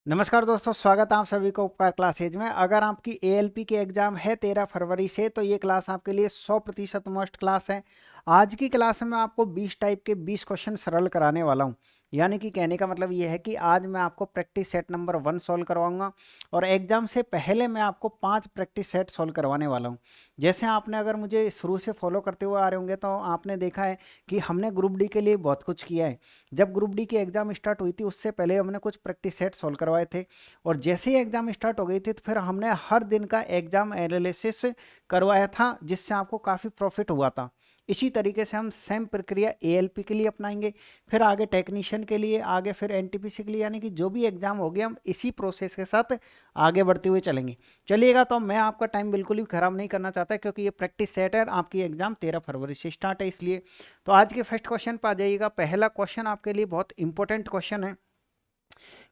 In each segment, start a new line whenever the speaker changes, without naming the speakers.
नमस्कार दोस्तों, स्वागत है आप सभी को उपकार क्लासेज में। अगर आपकी एएलपी की एग्जाम है 13 फरवरी से, तो ये क्लास आपके लिए 100% मस्ट क्लास है। आज की क्लास में मैं आपको 20 टाइप के 20 क्वेश्चन सरल कराने वाला हूँ। यानी कि कहने का मतलब ये है कि आज मैं आपको प्रैक्टिस सेट नंबर 1 सॉल्व करवाऊंगा और एग्जाम से पहले मैं आपको 5 प्रैक्टिस सेट सॉल्व करवाने वाला हूँ। जैसे आपने अगर मुझे शुरू से फॉलो करते हुए आ रहे होंगे तो आपने देखा है कि हमने ग्रुप डी के लिए बहुत कुछ किया है। जब ग्रुप डी की एग्जाम स्टार्ट हुई थी उससे पहले हमने कुछ प्रैक्टिस सेट सॉल्व करवाए थे और जैसे ही एग्जाम स्टार्ट हो गई थी तो फिर हमने हर दिन का एग्जाम एनालिसिस करवाया था, जिससे आपको काफ़ी प्रॉफिट हुआ था। इसी तरीके से हम सेम प्रक्रिया एएलपी के लिए अपनाएंगे, फिर आगे टेक्नीशियन के लिए, आगे फिर एनटीपीसी के लिए, यानी कि जो भी एग्जाम हो गया हम इसी प्रोसेस के साथ आगे बढ़ते हुए चलेंगे। चलिएगा, तो मैं आपका टाइम बिल्कुल भी खराब नहीं करना चाहता क्योंकि ये प्रैक्टिस सेट है, आपकी एग्जाम 13 फरवरी से स्टार्ट है इसलिए। तो आज के फर्स्ट क्वेश्चन पर आ जाइएगा। पहला क्वेश्चन आपके लिए बहुत इंपॉर्टेंट क्वेश्चन है।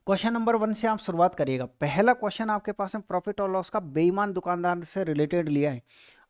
क्वेश्चन नंबर 1 से आप शुरुआत करिएगा। पहला क्वेश्चन आपके पास में प्रॉफिट और लॉस का बेईमान दुकानदार से रिलेटेड लिया है।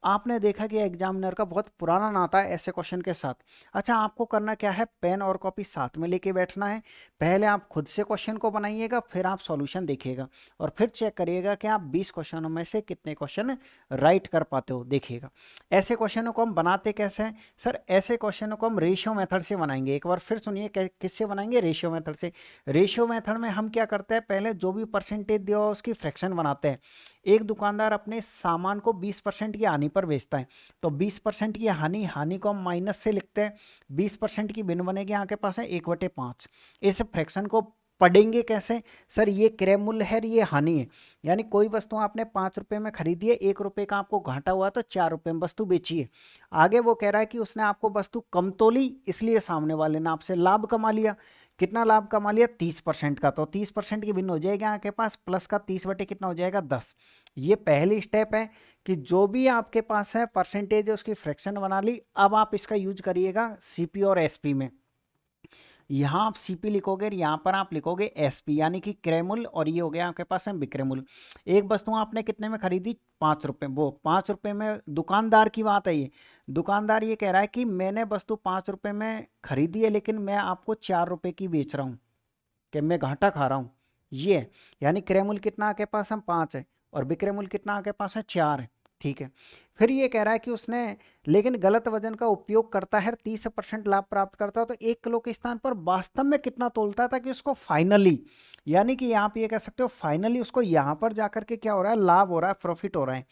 आपने देखा कि एग्जामिनर का बहुत पुराना नाता है ऐसे क्वेश्चन के साथ। अच्छा, आपको करना क्या है, पेन और कॉपी साथ में लेके बैठना है। पहले आप खुद से क्वेश्चन को बनाइएगा, फिर आप सॉल्यूशन देखिएगा और फिर चेक करिएगा कि आप 20 क्वेश्चनों में से कितने क्वेश्चन राइट कर पाते हो। देखिएगा, ऐसे क्वेश्चनों को हम बनाते कैसे हैं सर? ऐसे क्वेश्चनों को हम रेशियो मेथड से बनाएंगे। एक बार फिर सुनिए, किससे बनाएंगे? रेशियो मेथड से। रेशियो मेथड में हम क्या करते हैं, पहले जो भी परसेंटेज दिया हो उसकी फ्रैक्शन बनाते हैं। एक दुकानदार अपने सामान को 20% की हानि पर बेचता है, तो 20% की हानि, हानि को हम माइनस से लिखते हैं। 20% की भिन्न बनेगी आपके पास है 1/5। इस फ्रैक्शन को पढ़ेंगे कैसे सर? ये क्रय मूल्य है, ये हानि है। यानी कोई वस्तु आपने 5 रुपए में खरीदी है, 1 रुपए का आपको घाटा हुआ तो 4 रुपए में वस्तु बेची है। आगे वो कह रहा है कि उसने आपको वस्तु कम तोली, इसलिए सामने वाले ने आपसे लाभ कमा लिया। कितना लाभ कमा लिया? 30% का। तो 30% की भिन्न हो जाएगी आपके पास, प्लस का 30 बटे कितना हो जाएगा? 10। ये पहली स्टेप है कि जो भी आपके पास है परसेंटेज है उसकी फ्रैक्शन बना ली। अब आप इसका यूज करिएगा सीपी और एसपी में। यहाँ आप सीपी लिखोगे, यहाँ पर आप लिखोगे एसपी, यानी कि क्रय मूल्य, और ये हो गया आपके पास है विक्रय मूल्य। एक वस्तु आपने कितने में खरीदी? 5 रुपए। वो 5 रुपए में दुकानदार की बात है ये। दुकानदार ये कह रहा है कि मैंने वस्तु 5 रुपए में खरीदी है, लेकिन मैं आपको 4 रुपए की बेच रहा हूँ, कि मैं घाटा खा रहा हूँ। ये है। यानी क्रय मूल्य कितना आपके पास है? 5 है, और विक्रय मूल्य कितना आपके पास है? 4 है। ठीक है। फिर ये कह रहा है कि उसने लेकिन गलत वजन का उपयोग करता है, 30% लाभ प्राप्त करता है, तो 1 किलो के स्थान पर वास्तव में कितना तोलता है, ताकि उसको फाइनली, यानी कि आप ये कह सकते हो फाइनली उसको यहाँ पर जाकर के क्या हो रहा है? लाभ हो रहा है, प्रॉफिट हो रहा है।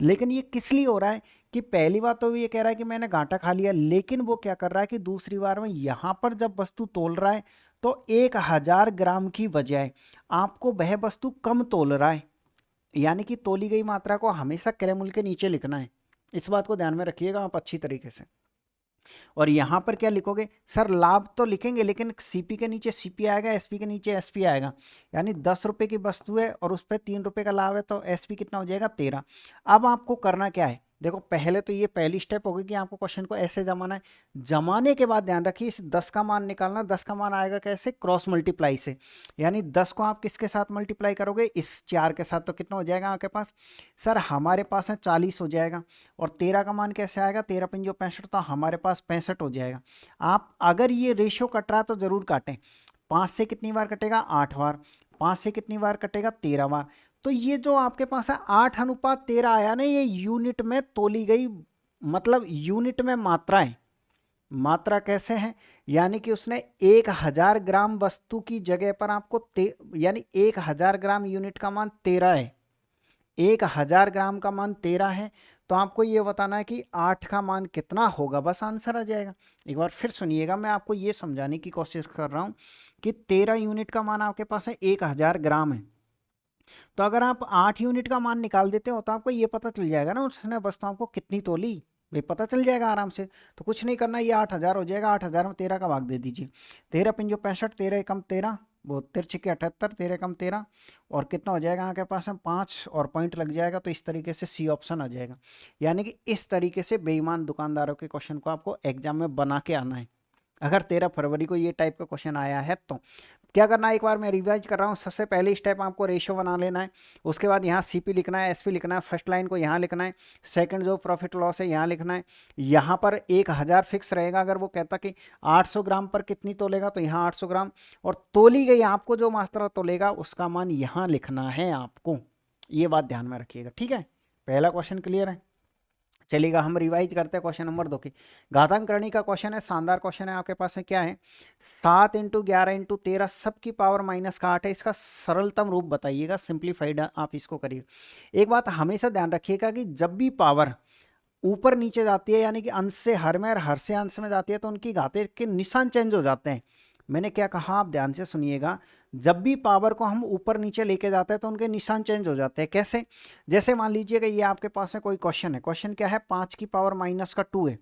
लेकिन ये किस लिए हो रहा है कि पहली बात तो ये कह रहा है कि मैंने घाटा खा लिया, लेकिन वो क्या कर रहा है कि दूसरी बार में यहाँ पर जब वस्तु तोल रहा है तो 1000 ग्राम की बजाय आपको वह वस्तु कम तोल रहा है। यानी कि तोली गई मात्रा को हमेशा क्रय मूल्य के नीचे लिखना है। इस बात को ध्यान में रखिएगा आप अच्छी तरीके से। और यहाँ पर क्या लिखोगे सर? लाभ तो लिखेंगे, लेकिन सीपी के नीचे सीपी आएगा, एसपी के नीचे एसपी आएगा। यानी 10 रुपए की वस्तु है और उस पर 3 रुपए का लाभ है, तो एसपी कितना हो जाएगा? 13। अब आपको करना क्या है? देखो, पहले तो ये पहली स्टेप होगी कि आपको क्वेश्चन को ऐसे जमाना है। जमाने के बाद ध्यान रखिए, इस 10 का मान निकालना। 10 का मान आएगा कैसे? क्रॉस मल्टीप्लाई से। यानी 10 को आप किसके साथ मल्टीप्लाई करोगे? इस 4 के साथ। तो कितना हो जाएगा आपके पास? सर हमारे पास है 40 हो जाएगा। और 13 का मान कैसे आएगा? 13 पंजो 65, तो हमारे पास 65 हो जाएगा। आप अगर ये रेशियो कट रहा तो जरूर काटें। 5 से कितनी बार कटेगा? 8 बार। 5 से कितनी बार कटेगा? 13 बार। तो ये जो आपके पास है 8:13 आया ना, ये यूनिट में तोली गई, मतलब यूनिट में मात्रा है। मात्रा कैसे है? यानी कि उसने 1000 ग्राम वस्तु की जगह पर आपको यानी 1000 ग्राम यूनिट का मान 13 है। 1000 ग्राम का मान 13 है, तो आपको ये बताना है कि 8 का मान कितना होगा, बस आंसर आ जाएगा। एक बार फिर सुनिएगा, मैं आपको ये समझाने की कोशिश कर रहा हूँ कि 13 यूनिट का मान आपके पास है, 1000 ग्राम है। तो अगर आप 8 यूनिट का मान निकाल देते हो तो आपको ये पता चल जाएगा ना उसने वस्तु आपको कितनी तोली, भाई पता चल जाएगा आराम से। तो कुछ नहीं करना, ये 8000 हो जाएगा। 8000 में 13 का भाग दे दीजिए। 13 पंजो 65, 13 एकम 13, वो 13 78, 13 एकम 13, और कितना हो जाएगा आपके पास में? 5, और पॉइंट लग जाएगा। तो इस तरीके से सी ऑप्शन आ जाएगा। यानी कि इस तरीके से बेईमान दुकानदारों के क्वेश्चन को आपको एग्जाम में बना के आना है, अगर 13 फरवरी को ये टाइप का क्वेश्चन आया है तो। क्या करना है, एक बार मैं रिवाइज कर रहा हूँ। सबसे पहले स्टेप आपको रेशियो बना लेना है, उसके बाद यहाँ सीपी लिखना है, एसपी लिखना है, फर्स्ट लाइन को यहाँ लिखना है, सेकंड जो प्रॉफिट लॉस है यहाँ लिखना है। यहाँ पर 1000 फिक्स रहेगा। अगर वो कहता कि 800 ग्राम पर कितनी तोलेगा तो यहाँ 800 ग्राम, और तोली गई आपको जो मात्रा तोलेगा उसका मान यहाँ लिखना है आपको। ये बात ध्यान में रखिएगा, ठीक है। पहला क्वेश्चन क्लियर है। चलिएगा हम रिवाइज करते हैं क्वेश्चन नंबर 2 की। घातांक करणी का क्वेश्चन है, शानदार क्वेश्चन है। आपके पास है क्या है, 7 × 11 × 13 सबकी पावर -8 है। इसका सरलतम रूप बताइएगा, सिंप्लीफाइड आप इसको करिए। एक बात हमेशा ध्यान रखिएगा कि जब भी पावर ऊपर नीचे जाती है, यानी कि अंश से हर में और हर से अंश में जाती है, तो उनकी घाते के निशान चेंज हो जाते हैं। मैंने क्या कहा, आप ध्यान से सुनिएगा। जब भी पावर को हम ऊपर नीचे लेके जाते हैं तो उनके निशान चेंज हो जाते हैं। कैसे, जैसे मान लीजिए कि ये आपके पास में कोई क्वेश्चन है। क्वेश्चन क्या है, 5 की पावर -2 है।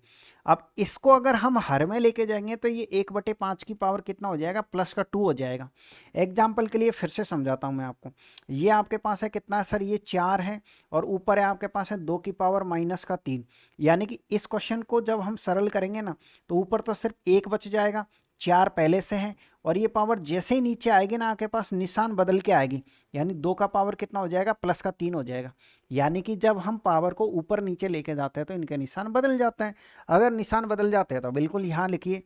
अब इसको अगर हम हर में लेके जाएंगे तो ये 1/5 की पावर कितना हो जाएगा, +2 हो जाएगा। एग्जाम्पल के लिए फिर से समझाता हूँ मैं आपको। ये आपके पास है कितना है सर, ये 4 है, और ऊपर है आपके पास है 2 की पावर -3। यानी कि इस क्वेश्चन को जब हम सरल करेंगे ना, तो ऊपर तो सिर्फ 1 बच जाएगा, 4 पहले से है, और ये पावर जैसे ही नीचे आएगी ना आपके पास निशान बदल के आएगी। यानी 2 का पावर कितना हो जाएगा, +3 हो जाएगा। यानी कि जब हम पावर को ऊपर नीचे लेके जाते हैं तो इनके निशान बदल जाते हैं। अगर निशान बदल जाते हैं तो बिल्कुल यहाँ लिखिए।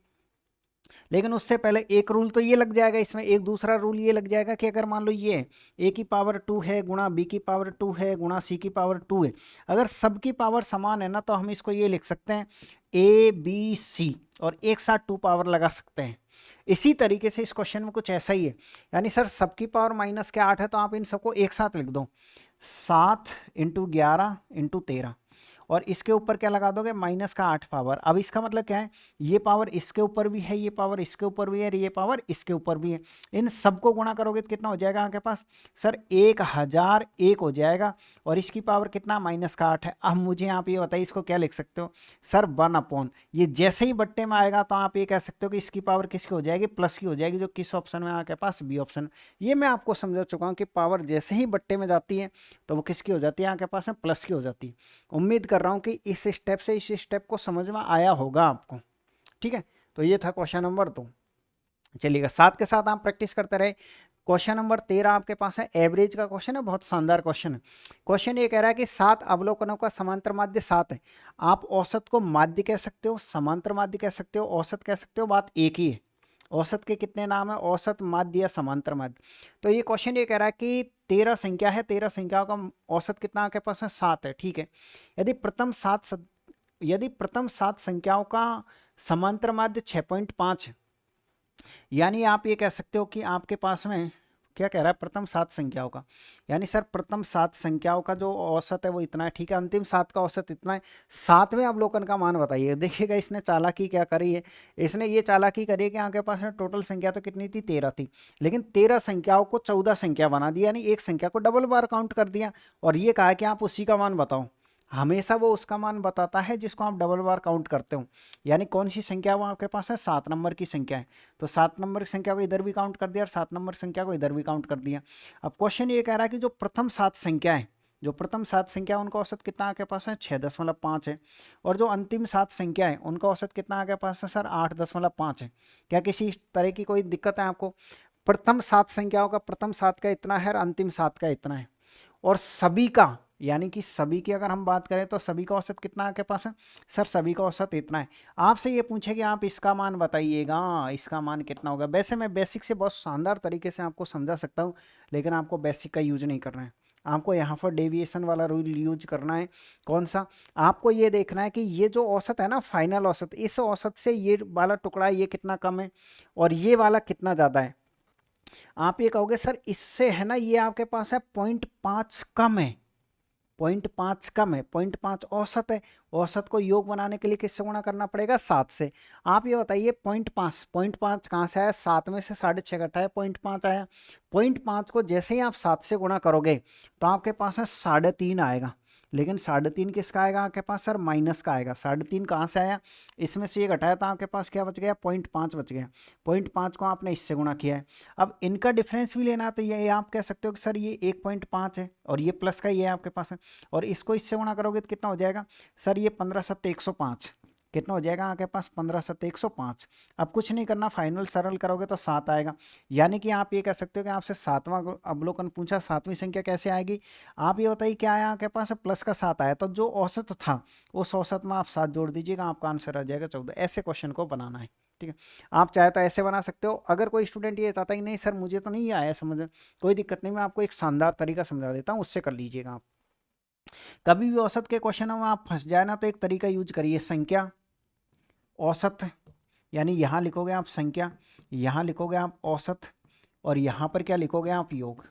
लेकिन उससे पहले एक रूल तो ये लग जाएगा इसमें, एक दूसरा रूल ये लग जाएगा कि अगर मान लो ये a की पावर 2 है गुणा b की पावर 2 है गुणा c की पावर 2 है, अगर सबकी पावर समान है ना, तो हम इसको ये लिख सकते हैं a b c, और एक साथ 2 पावर लगा सकते हैं। इसी तरीके से इस क्वेश्चन में कुछ ऐसा ही है। यानी सर सबकी पावर -8 है, तो आप इन सबको एक साथ लिख दो, 7 × 11 × 13, और इसके ऊपर क्या लगा दोगे, -8 पावर। अब इसका मतलब क्या है, ये पावर इसके ऊपर भी है, ये पावर इसके ऊपर भी है, ये पावर इसके ऊपर भी है। इन सबको गुणा करोगे तो कितना हो जाएगा आपके पास, सर 1001 हो जाएगा, और इसकी पावर कितना, -8 है। अब मुझे आप ये बताइए इसको क्या लिख सकते हो, सर 1/, ये जैसे ही बट्टे में आएगा तो आप ये कह सकते हो कि इसकी पावर किसकी हो जाएगी, प्लस की हो जाएगी, जो किस ऑप्शन में आपके पास, बी ऑप्शन। ये मैं आपको समझा चुका हूँ कि पावर जैसे ही बट्टे में जाती है तो वो किसकी हो जाती है, आपके पास में प्लस की हो जाती है। उम्मीद कर रहा हूं कि इस स्टेप से इस स्टेप को समझ में आया होगा आपको, ठीक है। तो ये था क्वेश्चन नंबर 2। चलिएगा साथ के साथ आप प्रैक्टिस करते रहे। क्वेश्चन नंबर 13 आपके पास है, एवरेज का क्वेश्चन है, बहुत शानदार क्वेश्चन है। क्वेश्चन ये कह रहा है कि 7 अवलोकनों का समांतर माध्य 7 है। आप औसत को माध्य कह सकते हो, समांतर माध्य कह सकते हो, औसत कह सकते हो, बात एक ही है। औसत के कितने नाम है, औसत, माध्य या समांतर माध्य। तो ये क्वेश्चन ये कह रहा है कि 13 संख्या है, 13 संख्याओं का औसत कितना आपके पास है, 7 है, ठीक है। यदि प्रथम 7 संख्याओं का समांतर माध्य 6.5 है, यानी आप ये कह सकते हो कि आपके पास में क्या कह रहा है, प्रथम 7 संख्याओं का, यानी सर प्रथम 7 संख्याओं का जो औसत है वो इतना है, ठीक है। अंतिम 7 का औसत इतना है, 7वें अवलोकन का मान बताइए। देखिएगा इसने चालाकी क्या करी है, इसने ये चालाकी करी है कि आपके पास में टोटल संख्या तो कितनी थी, 13 थी, लेकिन 13 संख्याओं को 14 संख्या बना दिया, यानी एक संख्या को डबल बार काउंट कर दिया, और ये कहा कि आप उसी का मान बताओ। हमेशा वो उसका मान बताता है जिसको आप डबल बार काउंट करते हो। यानी कौन सी संख्या वो आपके पास है, 7 नंबर की संख्या है, तो 7 नंबर की संख्या को इधर भी काउंट कर दिया और 7 नंबर संख्या को इधर भी काउंट कर दिया। अब क्वेश्चन ये कह रहा है कि जो प्रथम 7 संख्या है, जो प्रथम 7 संख्या उनका औसत कितना आपके पास है, 6.5 है, और जो अंतिम 7 संख्या है उनका औसत कितना आपके पास है, सर 8.5 है। क्या किसी तरह की कोई दिक्कत है आपको? प्रथम 7 संख्याओं का प्रथम 7 का इतना है और अंतिम 7 का इतना है, और सभी का, यानी कि सभी की अगर हम बात करें तो सभी का औसत कितना आपके पास है, सर सभी का औसत इतना है। आपसे ये पूछे कि आप इसका मान बताइएगा, इसका मान कितना होगा। वैसे मैं बेसिक से बहुत शानदार तरीके से आपको समझा सकता हूँ, लेकिन आपको बेसिक का यूज नहीं करना है, आपको यहाँ पर डेविएशन वाला रूल यूज करना है। कौन सा? आपको ये देखना है कि ये जो औसत है ना, फाइनल औसत, इस औसत से ये वाला टुकड़ा ये कितना कम है और ये वाला कितना ज़्यादा है। आप ये कहोगे सर इससे है ना, ये आपके पास है 0.5 कम है, 0.5 कम है, 0.5 औसत है। औसत को योग बनाने के लिए किससे गुणा करना पड़ेगा, 7 से। आप ये बताइए 0.5 कहाँ से आया, 7 में से 6.5 घटाया 0.5 आया। 0.5 को जैसे ही आप 7 से गुणा करोगे तो आपके पास है 3.5 आएगा, लेकिन 3.5 किसका आएगा आपके पास, सर माइनस का आएगा। 3.5 कहाँ से आया, इसमें से ये घटाया तो आपके पास क्या बच गया, 0.5 बच गया। 0.5 को आपने इससे गुणा किया है। अब इनका डिफरेंस भी लेना है तो ये आप कह सकते हो कि सर ये 1.5 है और ये प्लस का ये आपके पास है, और इसको इससे गुणा करोगे तो कितना हो जाएगा, सर ये 15 × 7 = 105। कितना हो जाएगा आपके पास 15 7 105। अब कुछ नहीं करना, फाइनल सरल करोगे तो 7 आएगा। यानी कि आप ये कह सकते हो कि आपसे 7वां अवलोकन पूछा, 7वीं संख्या कैसे आएगी। आप ये बताइए क्या आया आपके पास, प्लस का 7 आया, तो जो औसत था उस औसत में आप 7 जोड़ दीजिएगा, आपका आंसर आ जाएगा 14। ऐसे क्वेश्चन को बनाना है, ठीक है। आप चाहे तो ऐसे बना सकते हो। अगर कोई स्टूडेंट ये चाहता है कि नहीं सर मुझे तो नहीं आया समझ, कोई दिक्कत नहीं, मैं आपको एक शानदार तरीका समझा देता हूँ, उससे कर लीजिएगा आप। कभी भी औसत के क्वेश्चनों में आप फंस जाए ना, तो एक तरीका यूज करिए, संख्या औसत, यानी यहाँ लिखोगे आप संख्या, यहाँ लिखोगे आप औसत, और यहाँ पर क्या लिखोगे आप, योग।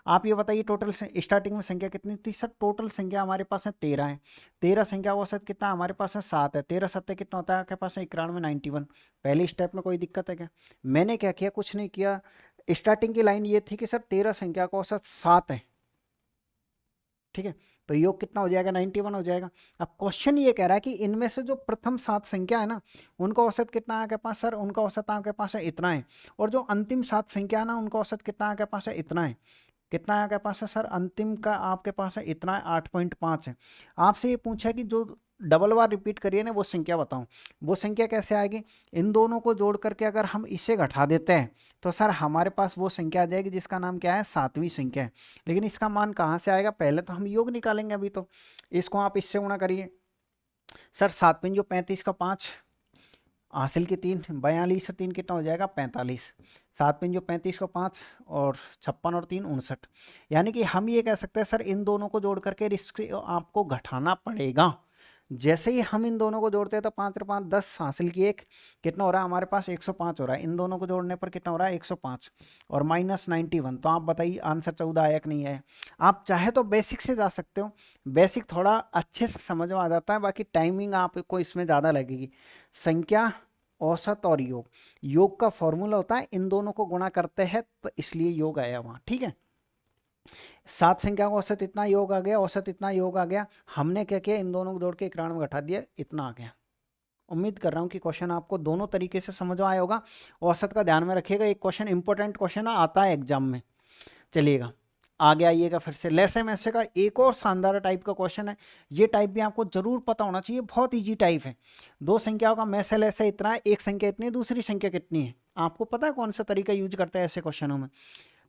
आप ये बताइए टोटल स्टार्टिंग में संख्या कितनी थी सर, टोटल संख्या हमारे पास है 13 है। 13 संख्या औसत कितना हमारे पास है 7 है। 13 7 कितना होता है आपके पास है 91 91। पहले स्टेप में कोई दिक्कत है क्या। मैंने क्या किया, कुछ नहीं किया। स्टार्टिंग की लाइन ये थी कि सर 13 संख्या का औसत 7 है, ठीक है, तो योग कितना हो जाएगा 91 हो जाएगा। अब क्वेश्चन ये कह रहा है कि इनमें से जो प्रथम 7 संख्या है ना, उनका औसत कितना है आपके पास, सर उनका औसत आपके पास है इतना है। और जो अंतिम 7 संख्या है ना, उनका औसत कितना आपके पास है इतना है। कितना है आपके पास है सर, अंतिम का आपके पास है इतना है, 8.5 है। आपसे ये पूछा कि जो डबल बार रिपीट करिए ना वो संख्या बताओ। वो संख्या कैसे आएगी, इन दोनों को जोड़ करके अगर हम इसे घटा देते हैं तो सर हमारे पास वो संख्या आ जाएगी जिसका नाम क्या है, 7वीं संख्या है। लेकिन इसका मान कहाँ से आएगा, पहले तो हम योग निकालेंगे अभी तो। इसको आप इससे गुणा करिए, सर 7 पंजो 35 का 5, हासिल की 3, 42 और 3 कितना हो जाएगा 45। 7 पंजो 35 को 5 और 56 और 3 59। यानी कि हम ये कह सकते हैं सर इन दोनों को जोड़ करके रिस्क आपको घटाना पड़ेगा। जैसे ही हम इन दोनों को जोड़ते हैं तो 5 और 5 10, हासिल की 1, कितना हो रहा है हमारे पास 105 हो रहा है। इन दोनों को जोड़ने पर कितना हो रहा है 105 और माइनस 91। तो आप बताइए आंसर 14 आया कि नहीं आया। आप चाहे तो बेसिक से जा सकते हो, बेसिक थोड़ा अच्छे से समझ में आ जाता है, बाकी टाइमिंग आपको इसमें ज़्यादा लगेगी। संख्या औसत और योग, योग का फॉर्मूला होता है इन दोनों को गुणा करते हैं, तो इसलिए योग आया वहां, ठीक है। 7 संख्या का औसत इतना, योग आ गया, औसत इतना, योग आ गया। हमने क्या किया, इन दोनों को जोड़ के 91 घटा दिया, इतना आ गया। उम्मीद कर रहा हूं कि क्वेश्चन आपको दोनों तरीके से समझ में आया होगा। औसत का ध्यान में रखिएगा, एक क्वेश्चन इंपॉर्टेंट क्वेश्चन आता है एग्जाम में। चलिएगा आगे आइएगा, फिर से लेस एम ऐसे का एक और शानदार टाइप का क्वेश्चन है। ये टाइप भी आपको जरूर पता होना चाहिए, बहुत इजी टाइप है। दो संख्याओं का मैसेल ऐसे इतना है, एक संख्या इतनी है, दूसरी संख्या कितनी है। आपको पता है कौन सा तरीका यूज करते हैं ऐसे क्वेश्चनों में।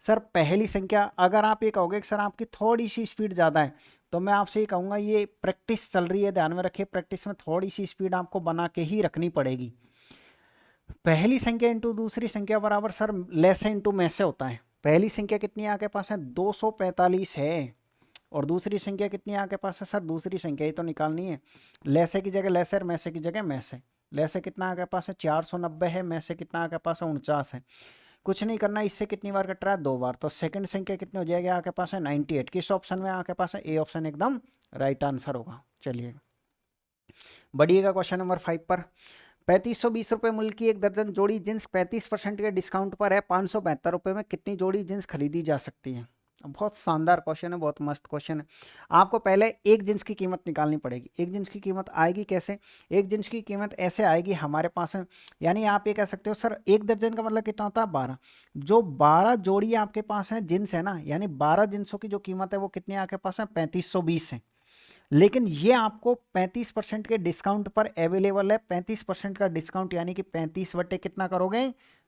सर पहली संख्या, अगर आप ये कहोगे कि सर आपकी थोड़ी सी स्पीड ज़्यादा है, तो मैं आपसे ये कहूँगा ये प्रैक्टिस चल रही है, ध्यान में रखिए, प्रैक्टिस में थोड़ी सी स्पीड आपको बना के ही रखनी पड़ेगी। पहली संख्या इंटू दूसरी संख्या बराबर सर लेस इंटू में से होता है। पहली संख्या कितनी है आपके पास है 245 है, और दूसरी संख्या कितनी है आपके पास है सर, दूसरी संख्या ही तो निकालनी है। लेसे की जगह लेसर, मैसे की जगह मैसे। लेसे कितना आपके पास है 490 है, मैसे कितना आपके पास है 49 है। कुछ नहीं करना, इससे कितनी बार कट रहा है 2 बार, तो सेकंड संख्या कितनी हो जाएगी आपके पास है 98। किस ऑप्शन में आपके पास है, ए ऑप्शन एकदम राइट आंसर होगा। चलिए बढ़िएगा क्वेश्चन नंबर 5 पर। 3520 रुपये मूल्य की एक दर्जन जोड़ी जींस 35% के डिस्काउंट पर है, 572 रुपये में कितनी जोड़ी जींस खरीदी जा सकती है। बहुत शानदार क्वेश्चन है, बहुत मस्त क्वेश्चन है। आपको पहले एक जींस की कीमत निकालनी पड़ेगी। एक जींस की कीमत आएगी कैसे, एक जींस की कीमत ऐसे आएगी हमारे पास है, यानी आप ये कह सकते हो सर एक दर्जन का मतलब कितना होता है 12। जो 12 जोड़ी आपके पास है जींस है ना, यानी 12 जींसों की जो कीमत है वो कितनी आपके पास है 3520 है। लेकिन ये आपको 35% के डिस्काउंट पर अवेलेबल है। 35% का डिस्काउंट यानी कि 35 बटे कितना करोगे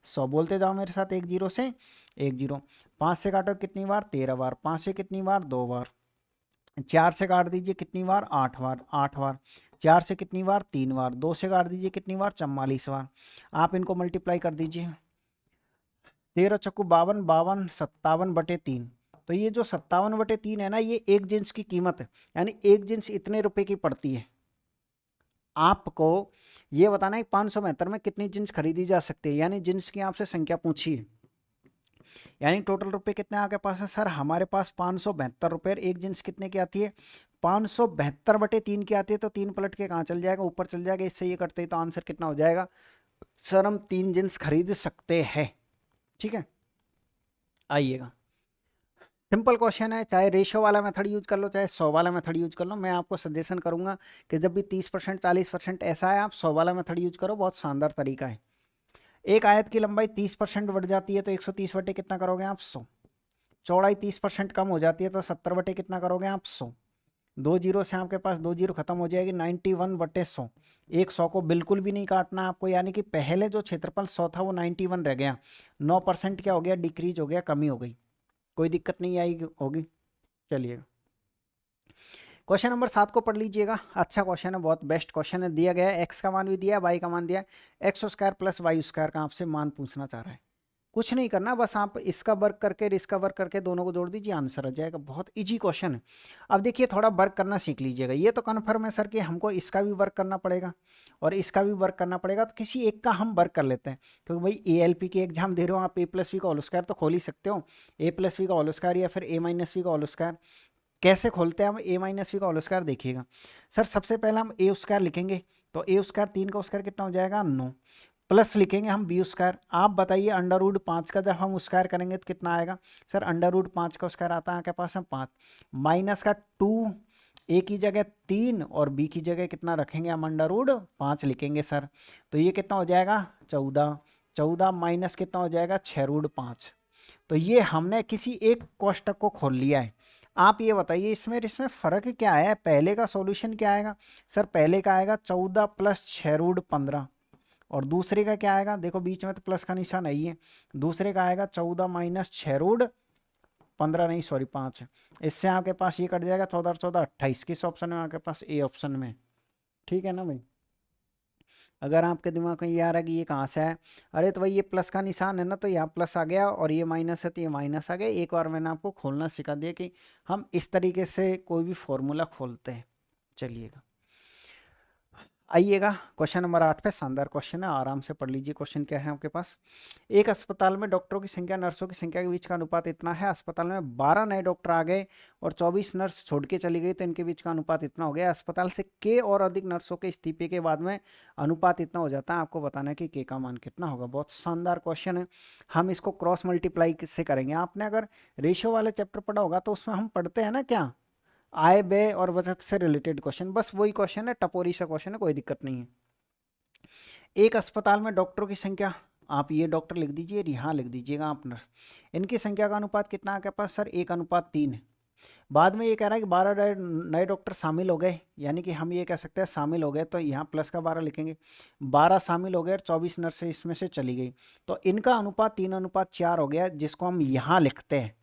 100, बोलते जाओ मेरे साथ, 1 0 से 1 0। 5 से काटो कितनी बार 13 बार, 5 से कितनी बार 2 बार, 4 से काट दीजिए कितनी बार 8 बार, 8 बार, 4 से कितनी बार 3 बार, 2 से काट दीजिए कितनी बार 44 बार। आप इनको मल्टीप्लाई कर दीजिए, 13 चक्कू 52, 52 57 बटे 3। तो ये जो 57 बटे 3 है ना, ये एक जींस की कीमत है, यानी एक जींस इतने रुपए की पड़ती है। आपको ये बताना है 572 में कितनी जींस खरीदी जा सकती है, यानी जींस की आपसे संख्या पूछी है। यानी टोटल रुपए कितने आपके पास है सर, हमारे पास 572 रुपये। एक जींस कितने की आती है 572 बटे 3 की आती है, तो 3 पलट के कहाँ चल जाएगा, ऊपर चल जाएगा। इससे ये करते ही तो आंसर कितना हो जाएगा सर, हम 3 जींस खरीद सकते हैं। ठीक है, आइएगा सिंपल क्वेश्चन है, चाहे रेशियो वाला मेथड यूज कर लो चाहे 100 वाला मेथड यूज कर लो। मैं आपको सजेशन करूंगा कि जब भी 30% 40% ऐसा है, आप 100 वाला मेथड यूज करो, बहुत शानदार तरीका है। एक आयत की लंबाई 30% बढ़ जाती है तो 130 बटे कितना करोगे आप 100। चौड़ाई 30% कम हो जाती है तो 70 बटे कितना करोगे आप 100। 2 जीरो से आपके पास 2 जीरो खत्म हो जाएगी, 91/100। एक 100 को बिल्कुल भी नहीं काटना आपको, यानी कि पहले जो क्षेत्रफल 100 था वो 91 रह गया, 9% क्या हो गया, डिक्रीज हो गया, कमी हो गई। कोई दिक्कत नहीं आई होगी। चलिए क्वेश्चन नंबर 7 को पढ़ लीजिएगा। अच्छा क्वेश्चन है, बहुत बेस्ट क्वेश्चन है। दिया गया है एक्स का मान भी दिया है, वाई का मान दिया है, X square plus Y square का आपसे मान पूछना चाह रहा है। कुछ नहीं करना, बस आप इसका वर्क करके और इसका वर्क करके दोनों को जोड़ दीजिए, आंसर आ जाएगा। बहुत इजी क्वेश्चन है। अब देखिए थोड़ा वर्क करना सीख लीजिएगा। ये तो कन्फर्म है सर कि हमको इसका भी वर्क करना पड़ेगा और इसका भी वर्क करना पड़ेगा, तो किसी एक का हम वर्क कर लेते हैं, क्योंकि भाई ALP की एग्जाम दे रहे हो आप, A+V का होल स्क्वायर तो खोल ही सकते हो, A+V का होल स्क्वायर या फिर A-V का होल स्क्वायर। कैसे खोलते हैं हम A-V का होल स्क्वायर, देखिएगा सर। सबसे पहले हम A स्क्वायर लिखेंगे, तो A स्क्वायर 3 का स्क्वायर कितना हो जाएगा, 9, प्लस लिखेंगे हम B स्क्वायर। आप बताइए √5 का जब हम स्क्वायर करेंगे तो कितना आएगा सर, √5 का स्क्वायर आता है आपके पास है 5, माइनस का 2, A की जगह 3 और B की जगह कितना रखेंगे हम, √5 लिखेंगे सर। तो ये कितना हो जाएगा 14, 14 माइनस कितना हो जाएगा 6√5। तो ये हमने किसी एक कोष्टक को खोल लिया है। आप ये बताइए इसमें फर्क क्या है, पहले का सॉल्यूशन क्या आएगा सर, पहले का आएगा 14 प्लस 6√15 और दूसरे का क्या आएगा, देखो बीच में तो प्लस का निशान नहीं है, दूसरे का आएगा 14 माइनस 6√15, नहीं सॉरी 5 है। इससे आपके पास ये कट जाएगा 14 14 28, किस ऑप्शन में आपके पास, ए ऑप्शन में। ठीक है ना भाई। अगर आपके दिमाग में ये आ रहा है कि ये कहाँ से है, अरे तो भाई ये प्लस का निशान है ना, तो यहाँ प्लस आ गया और ये माइनस है तो ये माइनस आ गया। एक बार मैंने आपको खोलना सिखा दिया कि हम इस तरीके से कोई भी फॉर्मूला खोलते हैं। चलिएगा आइएगा क्वेश्चन नंबर 8 पे, शानदार क्वेश्चन है, आराम से पढ़ लीजिए। क्वेश्चन क्या है आपके पास, एक अस्पताल में डॉक्टरों की संख्या नर्सों की संख्या के बीच का अनुपात इतना है। अस्पताल में 12 नए डॉक्टर आ गए और 24 नर्स छोड़ के चली गई, तो इनके बीच का अनुपात इतना हो गया। अस्पताल से के और अधिक नर्सों के इस्तीफे के बाद में अनुपात इतना हो जाता है। आपको बताना है कि के का मान कितना होगा। बहुत शानदार क्वेश्चन है। हम इसको क्रॉस मल्टीप्लाई से करेंगे। आपने अगर रेशियो वाले चैप्टर पढ़ा होगा तो उसमें हम पढ़ते हैं ना क्या, आय व्यय और बचत से रिलेटेड क्वेश्चन, बस वही क्वेश्चन है, टपोरी सा क्वेश्चन है, कोई दिक्कत नहीं है। एक अस्पताल में डॉक्टरों की संख्या, आप ये डॉक्टर लिख दीजिए, यहाँ लिख दीजिएगा आप नर्स, इनकी संख्या का अनुपात कितना है आपके पास सर, 1:3 है। बाद में ये कह रहा है कि 12 नए डॉक्टर शामिल हो गए, यानी कि हम ये कह सकते हैं शामिल हो गए, तो यहाँ प्लस का 12 लिखेंगे, 12 शामिल हो गए और 24 नर्सें इसमें से चली गई, तो इनका अनुपात 3:4 हो गया, जिसको हम यहाँ लिखते हैं।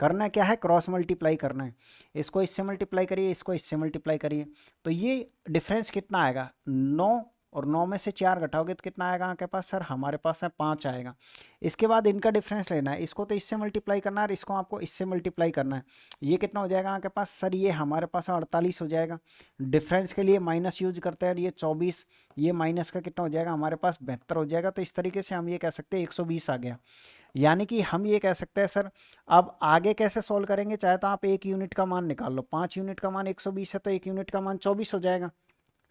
करना क्या है, क्रॉस मल्टीप्लाई करना है। इसको इससे मल्टीप्लाई करिए, इसको इससे मल्टीप्लाई करिए, तो ये डिफरेंस कितना आएगा, 9 और 9 में से 4 घटाओगे तो कितना आएगा आपके पास सर, हमारे पास है 5 आएगा। इसके बाद इनका डिफरेंस लेना है, इसको तो इससे मल्टीप्लाई करना है और इसको आपको इससे मल्टीप्लाई करना है। ये कितना हो जाएगा आपके पास सर, ये हमारे पास 48 हो जाएगा। डिफरेंस के लिए माइनस यूज करते हैं, ये 24, ये माइनस का कितना हो जाएगा हमारे पास 72 हो जाएगा। तो इस तरीके से हम ये कह सकते हैं 120 आ गया। यानी कि हम ये कह सकते हैं सर, अब आगे कैसे सोल्व करेंगे, चाहे तो आप 1 यूनिट का मान निकाल लो, 5 यूनिट का मान 120 है तो 1 यूनिट का मान 24 हो जाएगा।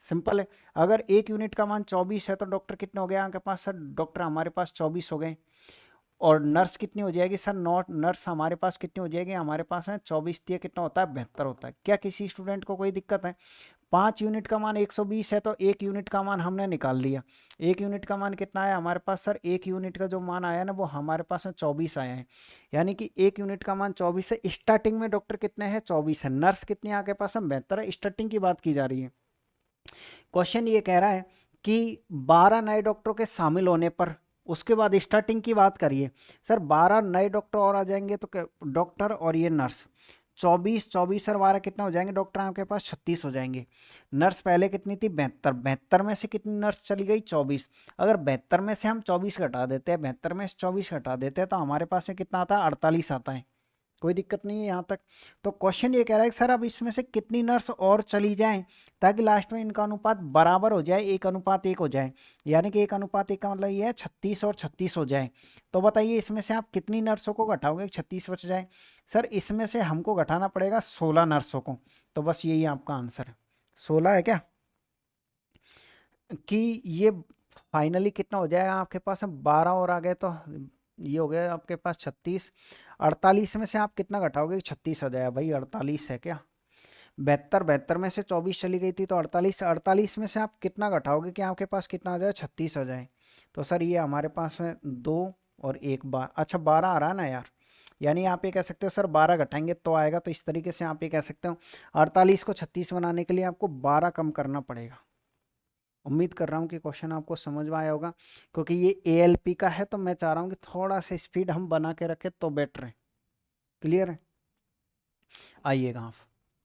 सिंपल है। अगर 1 यूनिट का मान 24 है तो डॉक्टर कितने हो गए आपके पास सर, डॉक्टर हमारे पास 24 हो गए। और नर्स कितनी हो जाएगी सर, नर्स हमारे पास कितनी हो जाएगी, हमारे पास है 24 दिया कितना होता है 72 होता है। क्या किसी स्टूडेंट को कोई दिक्कत है, 5 यूनिट का मान 120 है तो 1 यूनिट का मान हमने निकाल लिया। 1 यूनिट का मान कितना है हमारे पास सर, 1 यूनिट का जो मान आया ना वो हमारे पास है 24 आया है। यानी कि 1 यूनिट का मान 24 है। स्टार्टिंग में डॉक्टर कितने हैं, 24 है। नर्स कितनी आपके पास है, 72 है। स्टार्टिंग की बात की जा रही है। क्वेश्चन ये कह रहा है कि 12 नए डॉक्टरों के शामिल होने पर, उसके बाद स्टार्टिंग की बात करिए सर, 12 नए डॉक्टर और आ जाएंगे तो डॉक्टर और ये नर्स 24 24 और 12 कितने हो जाएंगे, डॉक्टर आपके पास 36 हो जाएंगे। नर्स पहले कितनी थी 72, 72 में से कितनी नर्स चली गई 24। अगर 72 में से हम 24 घटा देते हैं, 72 में से 24 घटा देते हैं तो हमारे पास में कितना आता है 48 आता है। कोई दिक्कत नहीं है यहाँ तक। तो क्वेश्चन ये कह रहा है कि सर अब इसमें से कितनी नर्स और चली जाएं ताकि लास्ट में इनका अनुपात बराबर हो जाए, 1:1 हो जाए। यानी कि 1:1 का मतलब ये है 36 और 36 हो जाए। तो बताइए इसमें से आप कितनी नर्सों को घटाओगे 36 बच जाए। सर इसमें से हमको घटाना पड़ेगा 16 नर्सों को। तो बस यही आपका आंसर है, 16 है क्या, कि ये फाइनली कितना हो जाएगा आपके पास, 12 और आ गए तो ये हो गया आपके पास 36। 48 में से आप कितना घटाओगे, 36 हो जाएगा। भाई 48 है क्या, 72 में से 24 चली गई थी तो 48 में से आप कितना घटाओगे कि आपके पास कितना आ जाए, 36 हो जाए। तो सर ये हमारे पास है 2 और 1 बार, अच्छा 12 आ रहा है ना यार, यानी आप ये कह सकते हो सर 12 घटाएंगे तो आएगा, तो इस तरीके से आप ये कह सकते हो 48 को 36 बनाने के लिए आपको 12 कम करना पड़ेगा। उम्मीद कर रहा हूँ कि क्वेश्चन आपको समझ में आया होगा, क्योंकि ये ALP का है तो मैं चाह रहा हूँ कि थोड़ा सा स्पीड हम बना के रखें तो बेटर है। क्लियर है? आइएगा आप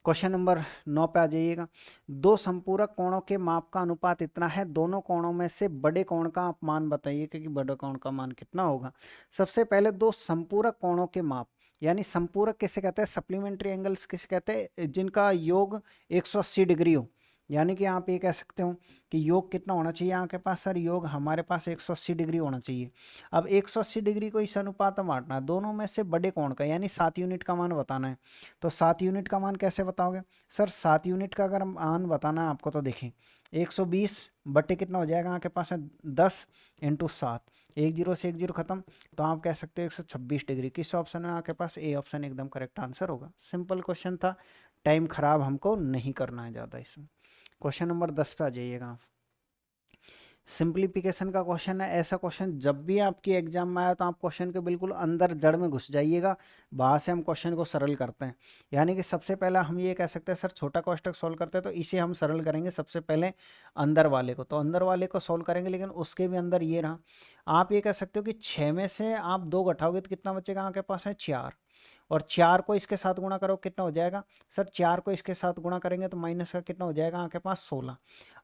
क्वेश्चन नंबर 9 पे आ जाइएगा। दो संपूरक कोणों के माप का अनुपात इतना है, दोनों कोणों में से बड़े कोण का आप मान बताइए कि बड़े कोण का मान कितना होगा। सबसे पहले दो संपूरक कोणों के माप, यानी संपूरक किसे कहते हैं, सप्लीमेंट्री एंगल्स किसे कहते हैं, जिनका योग 180 डिग्री हो। यानी कि आप ये कह सकते हो कि योग कितना होना चाहिए आपके पास, सर योग हमारे पास 180 डिग्री होना चाहिए। अब 180 डिग्री को इस अनुपात में बांटना है, दोनों में से बड़े कोण का यानी 7 यूनिट का मान बताना है। तो 7 यूनिट का मान कैसे बताओगे सर? 7 यूनिट का अगर मान बताना है आपको तो देखिए 120 बटे कितना हो जाएगा आपके पास है 10 इंटू 7, 1 जीरो से 1 जीरो खत्म, तो आप कह सकते हो 126 डिग्री। किस ऑप्शन में आपके पास? ए ऑप्शन एकदम करेक्ट आंसर होगा। सिंपल क्वेश्चन था, टाइम खराब हमको नहीं करना है ज़्यादा इसमें। क्वेश्चन नंबर 10 पे आ जाइएगा आप। सिंप्लीफिकेशन का क्वेश्चन है। ऐसा क्वेश्चन जब भी आपकी एग्जाम में आया तो आप क्वेश्चन के बिल्कुल अंदर जड़ में घुस जाइएगा, वहाँ से हम क्वेश्चन को सरल करते हैं। यानी कि सबसे पहला हम ये कह सकते हैं सर छोटा कोष्ठक सोल्व करते हैं तो इसे हम सरल करेंगे सबसे पहले अंदर वाले को, तो अंदर वाले को सोल्व करेंगे, लेकिन उसके भी अंदर ये रहा। आप ये कह सकते हो कि 6 में से आप 2 घटाओगे तो कितना बचेगा आपके पास है 4, और 4 को इसके साथ गुणा करो कितना हो जाएगा सर? 4 को इसके साथ गुणा करेंगे तो माइनस का कितना हो जाएगा आपके पास 16।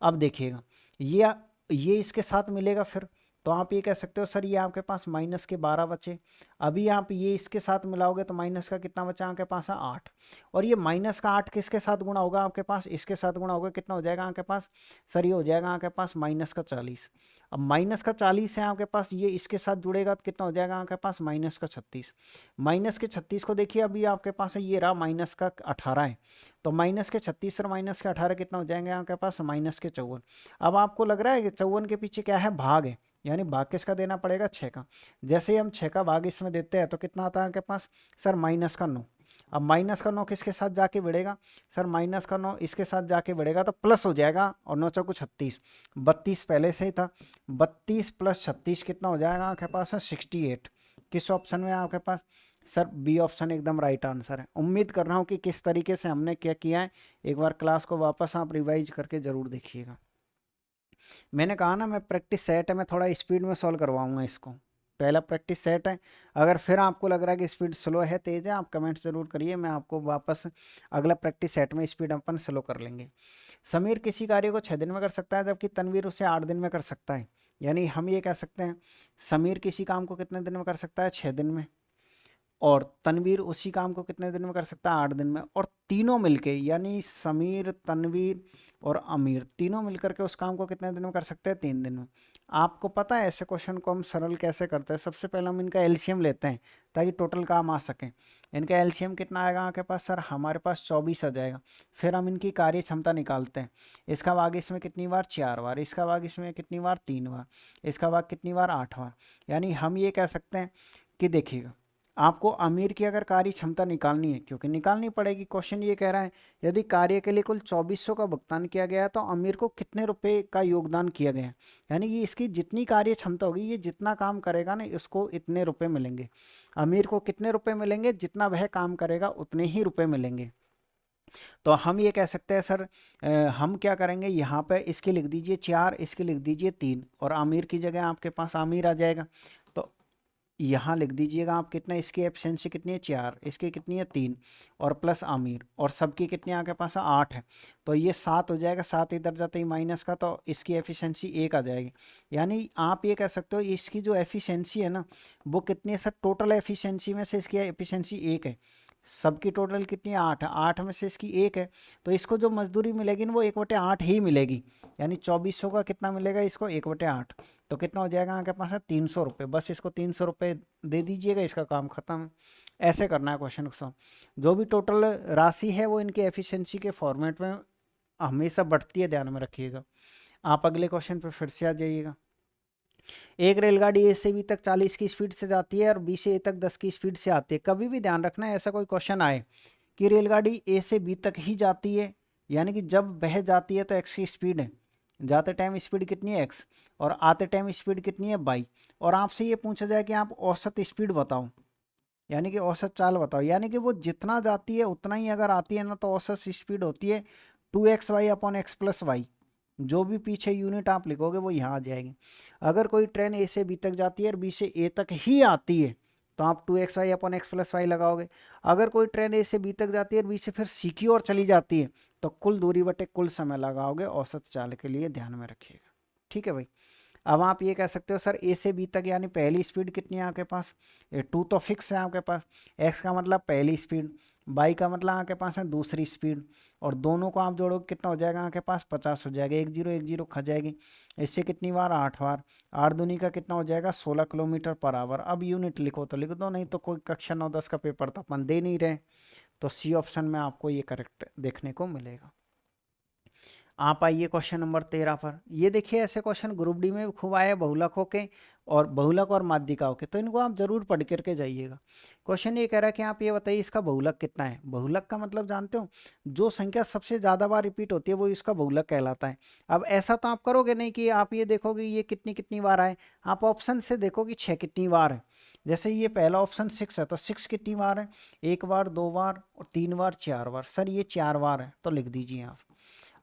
अब देखिएगा ये इसके साथ मिलेगा फिर, तो आप ये कह सकते हो सर ये आपके पास माइनस के 12 बचे। अभी आप ये इसके साथ मिलाओगे तो माइनस का कितना बचा आपके पास है 8, और ये माइनस का 8 किसके साथ गुणा होगा आपके पास? इसके साथ गुणा होगा, कितना हो जाएगा आपके पास सर? ये हो जाएगा आपके पास माइनस का 40। अब माइनस का 40 है आपके पास, ये इसके साथ जुड़ेगा तो कितना हो जाएगा आपके पास? माइनस का 36। माइनस के 36 को देखिए अभी आपके पास है ये रहा माइनस का 18 है, तो माइनस के 36 और माइनस के 18 कितना हो जाएंगे आपके पास? माइनस के 54। अब आपको लग रहा है कि 54 के पीछे क्या है? भाग है, यानी भाग किसका देना पड़ेगा? 6 का। जैसे ही हम 6 का भाग इसमें देते हैं तो कितना आता है आपके पास सर? माइनस का 9। अब माइनस का 9 किसके साथ जाके बढ़ेगा सर? माइनस का 9 इसके साथ जाके बढ़ेगा तो प्लस हो जाएगा, और 9 चौको 36, 32 पहले से ही था, 32 प्लस 36 कितना हो जाएगा आपके पास है 68। किस ऑप्शन में है आपके पास सर? बी ऑप्शन एकदम राइट आंसर है। उम्मीद कर रहा हूँ कि किस तरीके से हमने क्या किया है, एक बार क्लास को वापस आप रिवाइज करके ज़रूर देखिएगा। मैंने कहा ना मैं प्रैक्टिस सेट है, मैं थोड़ा स्पीड में सॉल्व करवाऊंगा इसको। पहला प्रैक्टिस सेट है, अगर फिर आपको लग रहा है कि स्पीड स्लो है तेज है, आप कमेंट जरूर करिए, मैं आपको वापस अगला प्रैक्टिस सेट में स्पीड अपन स्लो कर लेंगे। समीर किसी कार्य को 6 दिन में कर सकता है जबकि तनवीर उसे 8 दिन में कर सकता है। यानी हम ये कह सकते हैं समीर किसी काम को कितने दिन में कर सकता है? 6 दिन में, और तनवीर उसी काम को कितने दिन में कर सकता है? 8 दिन में। और तीनों मिलके यानी समीर, तनवीर और अमीर तीनों मिलकर के उस काम को कितने दिन में कर सकते हैं? 3 दिन में। आपको पता है ऐसे क्वेश्चन को हम सरल कैसे करते हैं? सबसे पहले हम इनका एलसीएम लेते हैं ताकि टोटल काम आ सके। इनका एलसीएम कितना आएगा आपके पास सर? हमारे पास 24 आ जाएगा। फिर हम इनकी कार्य क्षमता निकालते हैं, इसका भाग इसमें कितनी बार? 4 बार, इसका भाग इसमें कितनी बार? 3 बार, इसका भाग कितनी बार? 8 बार। यानी हम ये कह सकते हैं कि देखिएगा आपको अमीर की अगर कार्य क्षमता निकालनी है, क्योंकि निकालनी पड़ेगी, क्वेश्चन ये कह रहा है यदि कार्य के लिए कुल 2400 का भुगतान किया गया है तो अमीर को कितने रुपए का योगदान किया गया है। यानी कि इसकी जितनी कार्य क्षमता होगी, ये जितना काम करेगा ना इसको इतने रुपए मिलेंगे। अमीर को कितने रुपए मिलेंगे? जितना वह काम करेगा उतने ही रुपए मिलेंगे। तो हम ये कह सकते हैं सर हम क्या करेंगे, यहाँ पे इसके लिख दीजिए 4, इसके लिख दीजिए 3, और आमिर की जगह आपके पास आमिर आ जाएगा। तो यहाँ लिख दीजिएगा आप कितना, इसकी एफिशिएंसी कितनी है 4, इसकी कितनी है 3, और प्लस आमिर, और सबकी कितनी आपके पास है 8 है। तो ये 7 हो जाएगा, 7 इधर जाते ही माइनस का, तो इसकी एफिशिएंसी 1 आ जाएगी। यानी आप ये कह सकते हो इसकी जो एफिशिएंसी है ना वो कितनी है सर? टोटल एफिशिएंसी में से इसकी एफिशिएंसी 1 है। सबकी टोटल कितनी है? 8 है, 8 में से इसकी 1 है, तो इसको जो मजदूरी मिलेगी ना वो 1/8 ही मिलेगी। यानी 2400 का कितना मिलेगा इसको? 1/8। तो कितना हो जाएगा आपके पास है 300 रुपये। बस इसको 300 रुपये दे दीजिएगा, इसका काम खत्म है। ऐसे करना है क्वेश्चन को सॉल्व। जो भी टोटल राशि है वो इनके एफिशिएंसी के फॉर्मेट में हमेशा बढ़ती है, ध्यान में रखिएगा। आप अगले क्वेश्चन पे फिर से आ जाइएगा। एक रेलगाड़ी ए से बी तक 40 की स्पीड से जाती है और बी से ए तक 10 की स्पीड से आती है। कभी भी ध्यान रखना है ऐसा कोई क्वेश्चन आए कि रेलगाड़ी ए से बी तक ही जाती है, यानी कि जब वह जाती है तो एक्स की स्पीड है, जाते टाइम स्पीड कितनी है एक्स, और आते टाइम स्पीड कितनी है बाई, और आपसे ये पूछा जाए कि आप औसत स्पीड बताओ, यानी कि औसत चाल बताओ, यानी कि वो जितना जाती है उतना ही अगर आती है ना तो औसत स्पीड होती है 2xy upon x plus Y. जो भी पीछे यूनिट आप लिखोगे वो यहाँ आ जाएगी। अगर कोई ट्रेन ए से बी तक जाती है और बी से ए तक ही आती है तो आप 2xy upon x plus Y लगाओगे। अगर कोई ट्रेन ए से बी तक जाती है और बी से फिर सी की ओर चली जाती है तो कुल दूरी बटे कुल समय लगाओगे, औसत चाल के लिए ध्यान में रखिएगा। ठीक है भाई। अब आप ये कह सकते हो सर ए से बी तक यानी पहली स्पीड कितनी है आपके पास, ये 2 तो फिक्स है आपके पास। एक्स का मतलब पहली स्पीड, बाई का मतलब आपके पास है दूसरी स्पीड, और दोनों को आप जोड़ोगे कितना हो जाएगा आपके पास 50 हो जाएगा। एक जीरो खा जाएगी। इससे कितनी बार 8 बार, 8 दूनी का कितना हो जाएगा 16 किलोमीटर पर आवर। अब यूनिट लिखो तो लिख दो, नहीं तो कोई कक्षा 9-10 का पेपर तो अपन दे नहीं रहे। तो सी ऑप्शन में आपको ये करेक्ट देखने को मिलेगा। आप आइए क्वेश्चन नंबर 13 पर। ये देखिए ऐसे क्वेश्चन ग्रुप डी में भी खूब आए बहुलकों के और बहुलक और माध्यिकाओं के, तो इनको आप जरूर पढ़ करके जाइएगा। क्वेश्चन ये कह रहा है कि आप ये बताइए इसका बहुलक कितना है। बहुलक का मतलब जानते हो, जो संख्या सबसे ज़्यादा बार रिपीट होती है वो इसका बहुलक कहलाता है। अब ऐसा तो आप करोगे नहीं कि आप ये देखोगे ये कितनी कितनी बार आए, आप ऑप्शन से देखो कि 6 कितनी बार है। जैसे ये पहला ऑप्शन 6 है तो 6 कितनी बार है, 1 बार, 2 बार और 3 बार, 4 बार। सर ये 4 बार है तो लिख दीजिए आप।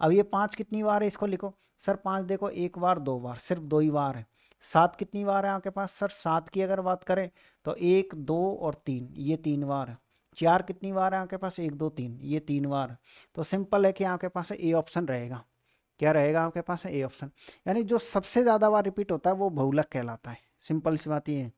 अब ये 5 कितनी बार है इसको लिखो। सर 5 देखो 1 बार, 2 बार, सिर्फ 2 ही बार है। 7 कितनी बार है आपके पास, सर 7 की अगर बात करें तो 1, 2 और 3, ये 3 बार है। 4 कितनी बार है आपके पास, 1, 2, 3, ये 3 बार है। तो सिंपल है कि आपके पास ए ऑप्शन रहेगा। क्या रहेगा आपके पास, ए ऑप्शन। यानी जो सबसे ज़्यादा बार रिपीट होता है वो बहुलक कहलाता है। सिंपल सी बात ये है।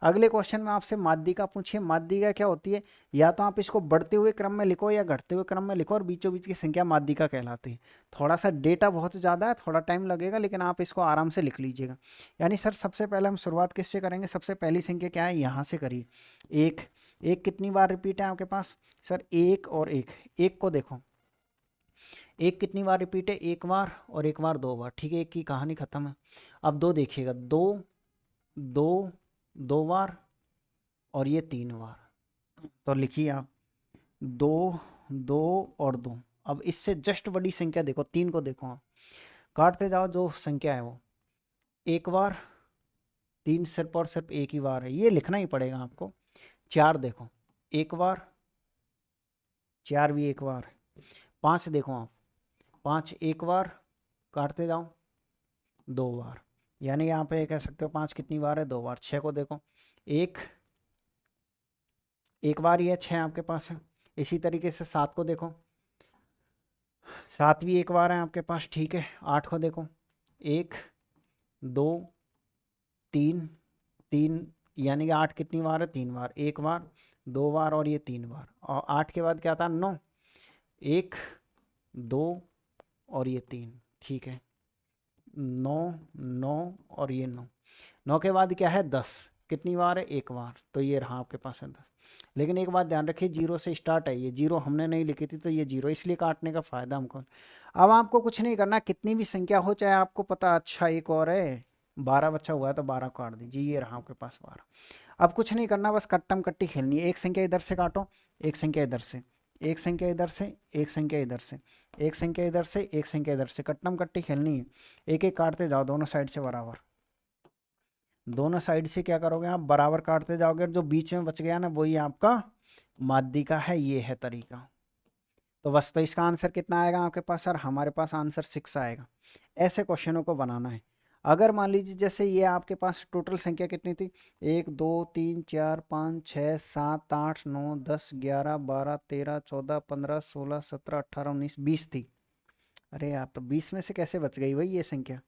अगले क्वेश्चन में आपसे माध्यिका पूछिए। माध्यिका क्या होती है, या तो आप इसको बढ़ते हुए क्रम में लिखो या घटते हुए क्रम में लिखो, और बीचों बीच की संख्या माध्यिका कहलाती है। थोड़ा सा डेटा बहुत ज़्यादा है, थोड़ा टाइम लगेगा, लेकिन आप इसको आराम से लिख लीजिएगा। यानी सर सबसे पहले हम शुरुआत किससे करेंगे, सबसे पहली संख्या क्या है, यहाँ से करिए। एक, एक कितनी बार रिपीट है आपके पास, सर एक और एक, एक को देखो एक कितनी बार रिपीट है, एक बार और एक बार, 2 बार। ठीक है, एक की कहानी खत्म है। अब दो देखिएगा, दो, दो, 2 बार और ये 3 बार। तो लिखिए आप 2, 2 और 2। अब इससे जस्ट बड़ी संख्या देखो, 3 को देखो आप, काटते जाओ जो संख्या है वो, एक बार, 3 सिर्फ और सिर्फ एक ही बार है, ये लिखना ही पड़ेगा आपको। 4 देखो, एक बार, 4 भी एक बार है। 5 देखो आप, 5 एक बार, काटते जाओ 2 बार। यानी यहाँ पे कह सकते हो 5 कितनी बार है, 2 बार। 6 को देखो, एक, एक बार ही है 6 आपके पास है। इसी तरीके से 7 को देखो, 7 भी एक बार है आपके पास। ठीक है, 8 को देखो, 1, 2, 3, 3, यानी कि 8 कितनी बार है, 3 बार। एक बार, 2 बार और ये 3 बार। और 8 के बाद क्या था, 9, 1, 2 और ये 3। ठीक है, 9, 9 और ये 9। 9 के बाद क्या है, 10, कितनी बार है, एक बार। तो ये रहा आपके पास है 10। लेकिन एक बात ध्यान रखिए, जीरो से स्टार्ट है, ये जीरो हमने नहीं लिखी थी तो ये जीरो, इसलिए काटने का फायदा हमको। अब आपको कुछ नहीं करना, कितनी भी संख्या हो, चाहे आपको पता, अच्छा एक और है 12 बच्चा हुआ है तो 12 काट दीजिए, ये रहा आपके पास 12। अब कुछ नहीं करना, बस कट्टम कट्टी खेलनी है। एक संख्या इधर से काटो, एक संख्या इधर से, एक संख्या इधर से, एक संख्या इधर से, एक संख्या इधर से, एक संख्या इधर से, कट्टम कट्टी खेलनी है। एक एक काटते जाओ दोनों साइड से बराबर। दोनों साइड से क्या करोगे आप, बराबर काटते जाओगे, जो बीच में बच गया ना वही आपका माध्यिका है। ये है तरीका। तो बस, तो इसका आंसर कितना आएगा आपके पास, सर हमारे पास आंसर 6 आएगा। ऐसे क्वेश्चनों को बनाना है। अगर मान लीजिए जैसे ये आपके पास टोटल संख्या कितनी थी, 1, 2, 3, 4, 5, 6, 7, 8, 9, 10, 11, 12, 13, 14, 15, 16, 17, 18, 19, 20 थी। अरे यार, तो 20 में से कैसे बच गई भाई ये संख्या।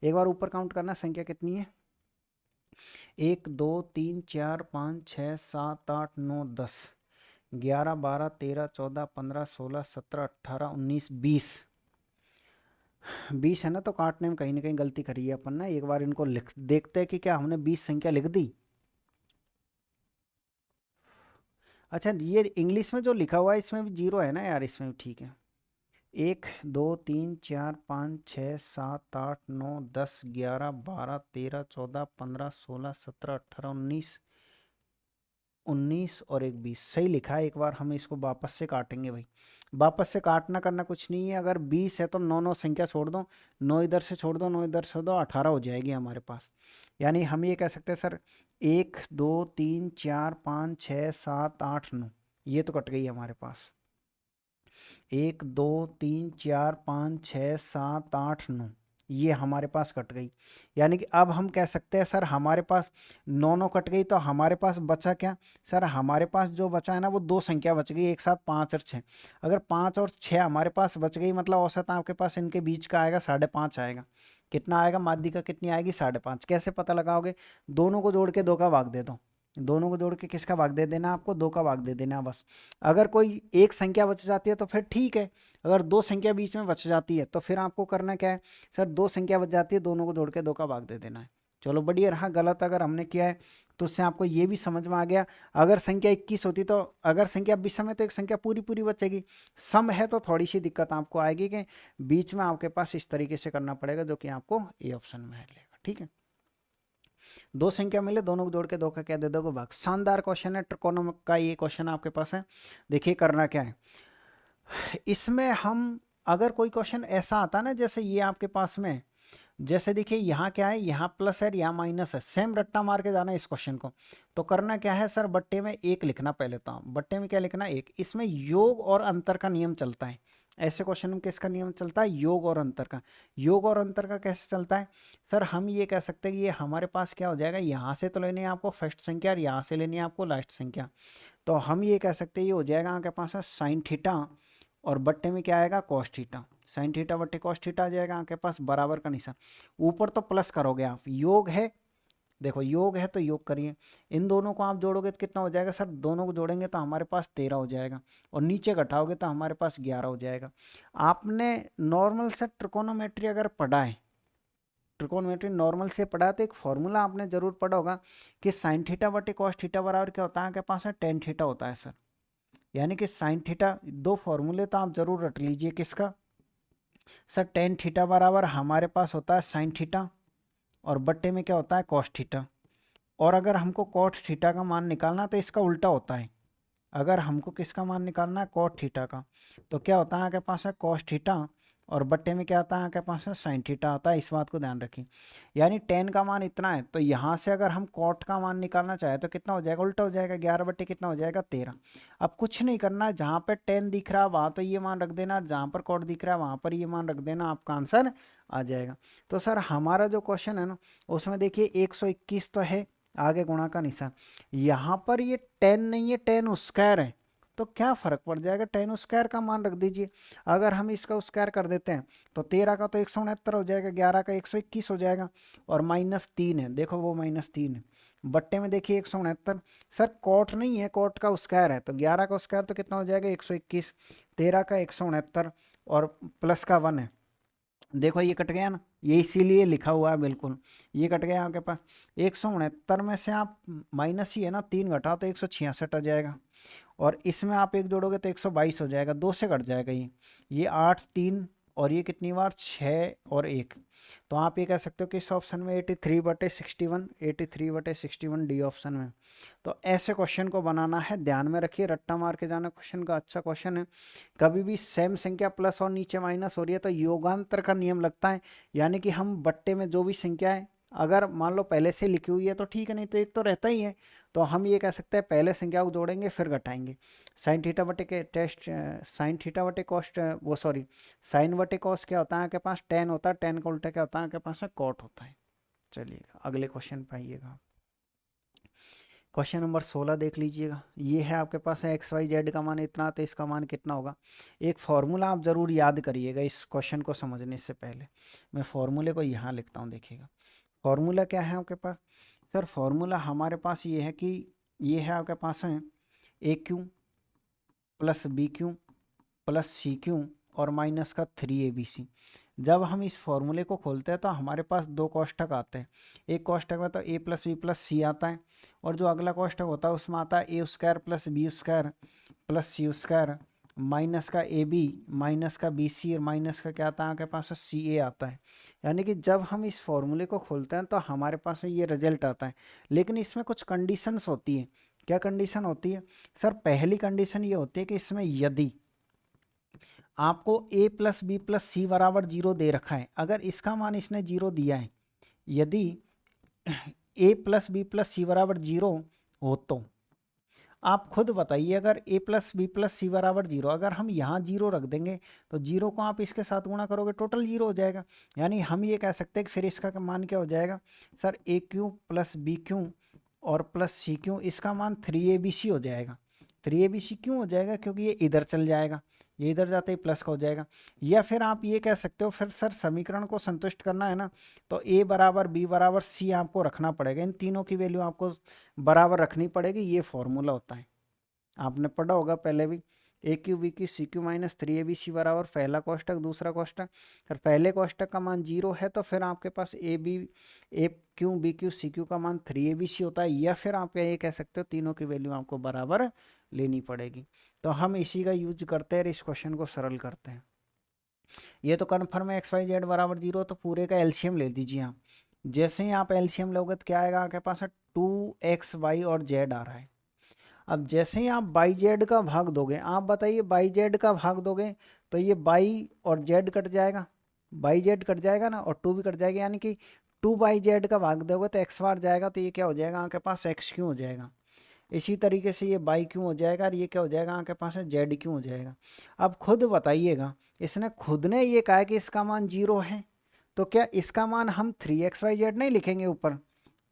एक बार ऊपर काउंट करना, संख्या कितनी है, 1, 2, 3, 4, 5, 6, 7, 8, 9, 10, 11, 12, 13, 14, 15, 16, 17, 18, 19, 20। 20 है ना, तो काटने में कहीं ना कहीं गलती करी है अपन ना। एक बार इनको लिख देखते हैं कि क्या हमने 20 संख्या लिख दी। अच्छा, ये इंग्लिश में जो लिखा हुआ है इसमें भी जीरो है ना यार, इसमें भी ठीक है। 1, 2, 3, 4, 5, 6, 7, 8, 9, 10, 11, 12, 13, 14, 15, 16, 17, 18, 19, 19 और एक 20 सही लिखा है। एक बार हम इसको वापस से काटेंगे भाई। वापस से काटना करना कुछ नहीं है। अगर 20 है तो 9 संख्या छोड़ दो, 9 इधर से छोड़ दो, 9 इधर से छोड़ दो, 18 हो जाएगी हमारे पास। यानी हम ये कह सकते हैं सर 1 2 3 4 5 6 7 8 9, ये तो कट गई हमारे पास। 1 2 3 4 5 6 7 8 9, ये हमारे पास कट गई। यानी कि अब हम कह सकते हैं सर हमारे पास 9 कट गई, तो हमारे पास बचा क्या सर? हमारे पास जो बचा है ना वो 2 संख्या बच गई एक साथ, 5 और 6। अगर 5 और 6 हमारे पास बच गई, मतलब औसत आपके पास इनके बीच का आएगा 5.5 आएगा। कितना आएगा? माध्यिका कितनी आएगी? 5.5। कैसे पता लगाओगे? दोनों को जोड़ के 2 का भाग दे दो। दोनों को जोड़ के किसका भाग दे देना? आपको 2 का भाग दे देना बस। अगर कोई एक संख्या बच जाती है तो फिर ठीक है, अगर 2 संख्या बीच में बच जाती है तो फिर आपको करना क्या है सर? 2 संख्या बच जाती है, दोनों को जोड़ के 2 का भाग दे देना है। चलो बढ़िया रहा। गलत अगर हमने किया है तो उससे आपको ये भी समझ में आ गया। अगर संख्या 21 होती तो, अगर संख्या विषम है तो एक संख्या पूरी पूरी बचेगी। सम है तो थोड़ी सी दिक्कत आपको आएगी कि बीच में आपके पास इस तरीके से करना पड़ेगा, जो कि आपको ए ऑप्शन में मिलेगा। ठीक है, 2 संख्या मिले, दोनों को जोड़ के 2 का क्या दे दोगे? भाग। शानदार क्वेश्चन है, त्रिकोणों का ये क्वेश्चन आपके पास है। देखिए करना क्या है इसमें। हम अगर कोई क्वेश्चन ऐसा आता ना, जैसे ये आपके पास में, जैसे देखिए यहाँ क्या है, यहाँ प्लस है, यहाँ माइनस है, सेम रट्टा मार के जाना है इस क्वेश्चन को। तो करना क्या है सर? बट्टे में 1 लिखना पहले। तो बट्टे में क्या लिखना? 1। इसमें योग और अंतर का नियम चलता है। ऐसे क्वेश्चन में किसका नियम चलता है? योग और अंतर का। योग और अंतर का कैसे चलता है सर? हम ये कह सकते हैं कि ये हमारे पास क्या हो जाएगा, यहाँ से तो लेनी है आपको फर्स्ट संख्या और यहाँ से लेनी है आपको लास्ट संख्या। तो हम ये कह सकते हैं ये हो जाएगा आपके पास है साइन थीटा, और बट्टे में क्या आएगा? Cos theta. साइन थीटा बट्टे कॉस थीटा आ जाएगा आपके पास, बराबर का निशान। ऊपर तो प्लस करोगे आप, योग है, देखो योग है तो योग करिए। इन दोनों को आप जोड़ोगे तो कितना हो जाएगा सर? दोनों को जोड़ेंगे तो हमारे पास 13 हो जाएगा, और नीचे घटाओगे तो हमारे पास 11 हो जाएगा। आपने नॉर्मल से ट्रिकोनोमेट्री अगर पढ़ा है, ट्रिकोनोमेट्री नॉर्मल से पढ़ा है, तो एक फॉर्मूला आपने जरूर पढ़ा होगा कि साइन थीटा बटे कॉस थीटा बराबर क्या होता है? आपके पास है टेन थीटा होता है सर। यानी कि साइन थीटा, 2 फॉर्मूले तो आप जरूर रट लीजिए। किसका सर? टेन थीटा बराबर हमारे पास होता है साइन थीटा, और बट्टे में क्या होता है? Cos theta. और अगर हमको कॉट थीटा का मान निकालना तो इसका उल्टा होता है। अगर हमको किसका मान निकालना है? कॉट थीटा का, तो क्या होता है आपके पास है? कॉस थीटा, और बट्टे में क्या आता है आपके पास है? साइन थीटा आता है। इस बात को ध्यान रखिए। यानी टेन का मान इतना है, तो यहाँ से अगर हम कॉट का मान निकालना चाहे तो कितना हो जाएगा? उल्टा हो जाएगा। 11 बट्टे कितना हो जाएगा? 13। अब कुछ नहीं करना है, जहाँ पर टेन दिख रहा है वहाँ तो ये मान रख देना, जहाँ पर कॉट दिख रहा है वहाँ पर ये मान रख देना, आपका आंसर आ जाएगा। तो सर हमारा जो क्वेश्चन है ना, उसमें देखिए 121 तो है, आगे गुणा का निशान। यहाँ पर ये 10 नहीं है, 10 स्क्वायर है, तो क्या फर्क पड़ जाएगा? 10 स्क्वायर का मान रख दीजिए। अगर हम इसका स्क्वायर कर देते हैं तो 13 का तो 169 हो जाएगा, 11 का 121 हो जाएगा, और -3 है, देखो वो -3 है। बट्टे में देखिए 169। सर कॉट नहीं है, कॉट का स्क्वायर है, तो 11 का स्क्वायर तो कितना हो जाएगा? 121, 13 का 169, और प्लस का 1 है। देखो ये कट गया ना, ये इसीलिए लिखा हुआ है बिल्कुल, ये कट गया आपके पास। 169 में से आप माइनस ही है ना, 3 घटाओ तो 166 आ जाएगा, और इसमें आप एक जोड़ोगे तो 122 हो जाएगा, 2 से कट जाएगा ये 8 3, और ये कितनी बार? 6 और 1। तो आप ये कह सकते हो कि इस ऑप्शन में 83/61, 83/61 डी ऑप्शन में। तो ऐसे क्वेश्चन को बनाना है, ध्यान में रखिए, रट्टा मार के जाना क्वेश्चन का। अच्छा क्वेश्चन है। कभी भी सेम संख्या प्लस और नीचे माइनस हो रही है तो योगांतर का नियम लगता है। यानी कि हम बट्टे में जो भी संख्या है, अगर मान लो पहले से लिखी हुई है तो ठीक है, नहीं तो एक तो रहता ही है। तो हम ये कह सकते हैं पहले संख्या को जोड़ेंगे फिर घटाएंगे। साइन थीटा बटे के टेस्ट, साइन थीटा बटे कॉस्ट, वो सॉरी, साइन बटे कॉस क्या होता है आपके पास? 10 होता है। 10 का उल्टा क्या होता है आपके पास? कॉट होता है। चलिएगा अगले क्वेश्चन पे आइएगा। क्वेश्चन नंबर 16 देख लीजिएगा। ये है आपके पास है एक्स वाई जेड का मान इतना, तो इसका मान कितना होगा? एक फॉर्मूला आप ज़रूर याद करिएगा इस क्वेश्चन को समझने से पहले। मैं फॉर्मूले को यहाँ लिखता हूँ, देखिएगा। फॉर्मूला क्या है आपके पास सर? फॉर्मूला हमारे पास ये है कि ये है आपके पास है A cube plus B cube plus C cube और माइनस का 3abc। जब हम इस फॉर्मूले को खोलते हैं तो हमारे पास 2 कोष्ठक आते हैं। एक कोष्ठक में तो a प्लस बी प्लस सी आता है, और जो अगला कोष्ठक होता है उसमें आता है A square plus B square plus C square minus का ए बी माइनस का बी सी, और माइनस का क्या आता है आपके पास? सी ए आता है। यानी कि जब हम इस फॉर्मूले को खोलते हैं तो हमारे पास ये रिजल्ट आता है। लेकिन इसमें कुछ कंडीशंस होती हैं क्या कंडीशन होती है सर? पहली कंडीशन ये होती है कि इसमें यदि आपको a प्लस बी प्लस सी बराबर 0 दे रखा है, अगर इसका मान इसने 0 दिया है, यदि a प्लस बी प्लस सी बराबर 0 हो तो आप खुद बताइए, अगर a प्लस बी प्लस सी बराबर 0, अगर हम यहाँ 0 रख देंगे तो 0 को आप इसके साथ गुणा करोगे टोटल 0 हो जाएगा। यानी हम ये कह सकते हैं कि फिर इसका मान क्या हो जाएगा सर? ए क्यू प्लस बी क्यू और प्लस सी क्यू, इसका मान 3abc हो जाएगा। 3abc क्यों हो जाएगा? क्योंकि ये इधर चल जाएगा, ये इधर जाते ही प्लस का हो जाएगा। या फिर आप ये कह सकते हो, फिर सर समीकरण को संतुष्ट करना है ना, तो a बराबर b बराबर c आपको रखना पड़ेगा, इन तीनों की वैल्यू आपको बराबर रखनी पड़ेगी। ये फॉर्मूला होता है, आपने पढ़ा होगा पहले भी। A cube B cube C cube minus 3abc बराबर पहला कोष्टक दूसरा कोष्टक, और पहले कोष्टक का मान 0 है तो फिर आपके पास A cube B cube C cube का मान 3abc होता है। या फिर आप ये कह सकते हो तीनों की वैल्यू आपको बराबर लेनी पड़ेगी। तो हम इसी का यूज करते हैं और इस क्वेश्चन को सरल करते हैं। ये तो कन्फर्म है एक्स वाई जेड बराबर 0, तो पूरे का एलसीएम ले लीजिए आप। जैसे ही आप एलसीएम लोगे तो क्या आएगा आपके पास? 2xy और z आ रहा है। अब जैसे ही आप बाई जेड का भाग दोगे, आप बताइए बाई जेड का भाग दोगे तो ये बाई और जेड कट जाएगा, बाई जेड कट जाएगा ना, और 2 भी कट जाएगा, यानी कि 2/z का भाग दोगे तो x बार जाएगा, तो ये क्या हो जाएगा आपके पास? x क्यों हो जाएगा। इसी तरीके से ये बाई क्यों हो जाएगा और ये क्या हो जाएगा आपके पास? जेड क्यों हो जाएगा। अब खुद बताइएगा, इसने खुद ने ये कहा कि इसका मान 0 है, तो क्या इसका मान हम 3xyz नहीं लिखेंगे ऊपर?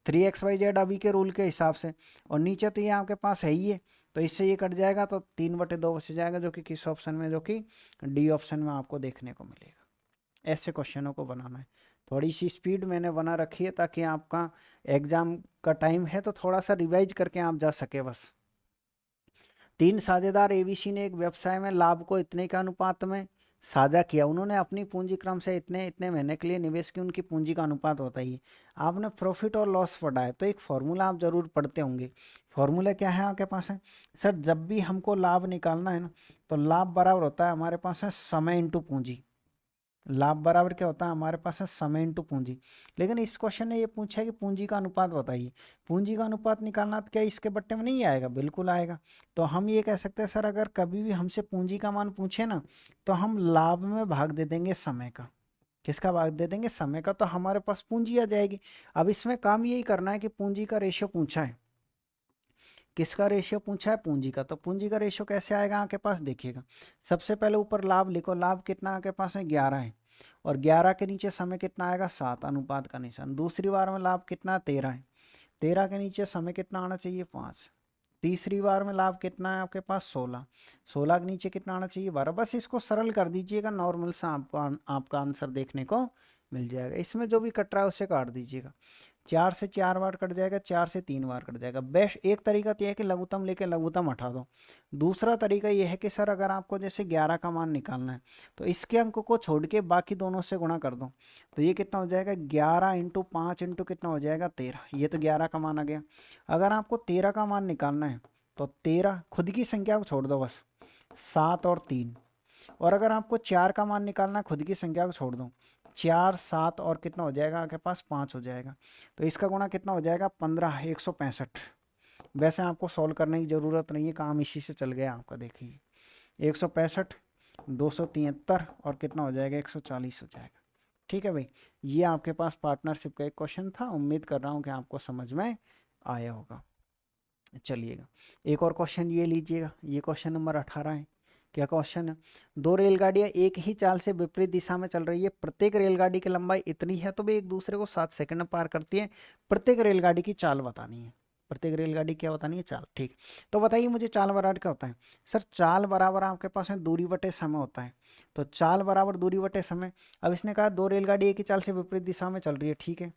3xyz अभी के रूल के हिसाब से, और नीचे तो ये आपके पास है ही है, तो इससे ये कट जाएगा तो 3/2 बच जाएगा, जो कि किस ऑप्शन में? जो कि डी ऑप्शन में आपको देखने को मिलेगा। ऐसे क्वेश्चनों को बनाना है। थोड़ी सी स्पीड मैंने बना रखी है ताकि आपका एग्जाम का टाइम है तो थोड़ा सा रिवाइज करके आप जा सके बस। 3 साझेदार एबीसी ने एक व्यवसाय में लाभ को इतने के अनुपात में साझा किया। उन्होंने अपनी पूंजी क्रम से इतने इतने महीने के लिए निवेश की, उनकी पूंजी का अनुपात होता ही। आपने प्रॉफिट और लॉस पढ़ा है तो एक फॉर्मूला आप जरूर पढ़ते होंगे। फॉर्मूला क्या है आपके पास? है सर, जब भी हमको लाभ निकालना है ना, तो लाभ बराबर होता है हमारे पास है समय इंटू पूंजी। लाभ बराबर क्या होता है हमारे पास? है समय इंटू पूंजी। लेकिन इस क्वेश्चन ने ये पूछा है कि पूंजी का अनुपात बताइए। पूंजी का अनुपात निकालना तो क्या इसके बट्टे में नहीं आएगा? बिल्कुल आएगा। तो हम ये कह सकते हैं सर, अगर कभी भी हमसे पूंजी का मान पूछे ना, तो हम लाभ में भाग दे देंगे समय का। किसका भाग दे देंगे? समय का, तो हमारे पास पूंजी आ जाएगी। अब इसमें काम यही करना है कि पूंजी का रेशियो पूछा है। किसका रेशियो पूछा है? पूंजी का। तो पूंजी का रेशियो कैसे आएगा आपके पास? देखिएगा, सबसे पहले ऊपर लाभ लिखो। लाभ कितना आपके पास है? 11 है, और 11 के नीचे समय कितना आएगा? 7, अनुपात का निशान। दूसरी बार में लाभ कितना? 13 है, 13 के नीचे समय कितना आना चाहिए? 5। तीसरी बार में लाभ कितना है आपके पास? 16, 16 के नीचे कितना आना चाहिए? 12। बस इसको सरल कर दीजिएगा, नॉर्मल सा आपका आंसर देखने को मिल जाएगा। इसमें जो भी कट रहा है उसे काट दीजिएगा। 4 से 4 बार कट जाएगा, 4 से 3 बार कट जाएगा। बेस्ट एक तरीका तो यह है कि लघुत्तम लेके लघुत्तम हटा दो। दूसरा तरीका यह है कि सर, अगर आपको जैसे 11 का मान निकालना है तो इसके अंक को छोड़ के बाकी दोनों से गुणा कर दो, तो ये कितना हो जाएगा? 11 इंटू 5 इंटू कितना हो जाएगा? 13। ये तो 11 का मान आ गया। अगर आपको 13 का मान निकालना है तो 13 खुद की संख्या को छोड़ दो बस, 7 और 3। और अगर आपको 4 का मान निकालना है, खुद की संख्या को छोड़ दो, 4 7 और कितना हो जाएगा आपके पास? 5 हो जाएगा। तो इसका गुणा कितना हो जाएगा? 15, 165। वैसे आपको सॉल्व करने की ज़रूरत नहीं है, काम इसी से चल गया आपका। देखिए 165, 273 और कितना हो जाएगा? 140 हो जाएगा। ठीक है भाई, ये आपके पास पार्टनरशिप का एक क्वेश्चन था। उम्मीद कर रहा हूँ कि आपको समझ में आया होगा। चलिएगा, एक और क्वेश्चन ये लीजिएगा। ये क्वेश्चन नंबर 18 है। क्या क्वेश्चन है? दो रेलगाड़ियां एक ही चाल से विपरीत दिशा में चल रही है। प्रत्येक रेलगाड़ी की लंबाई इतनी है तो वे एक दूसरे को 7 सेकंड में पार करती है। प्रत्येक रेलगाड़ी की चाल बतानी है। प्रत्येक रेलगाड़ी क्या बतानी है? चाल। ठीक, तो बताइए मुझे चाल बराबर क्या होता है? सर, चाल बराबर आपके पास है दूरी बटे समय होता है। तो चाल बराबर दूरी बटे समय। अब इसने कहा दो रेलगाड़ी एक ही चाल से विपरीत दिशा में चल रही है। ठीक है,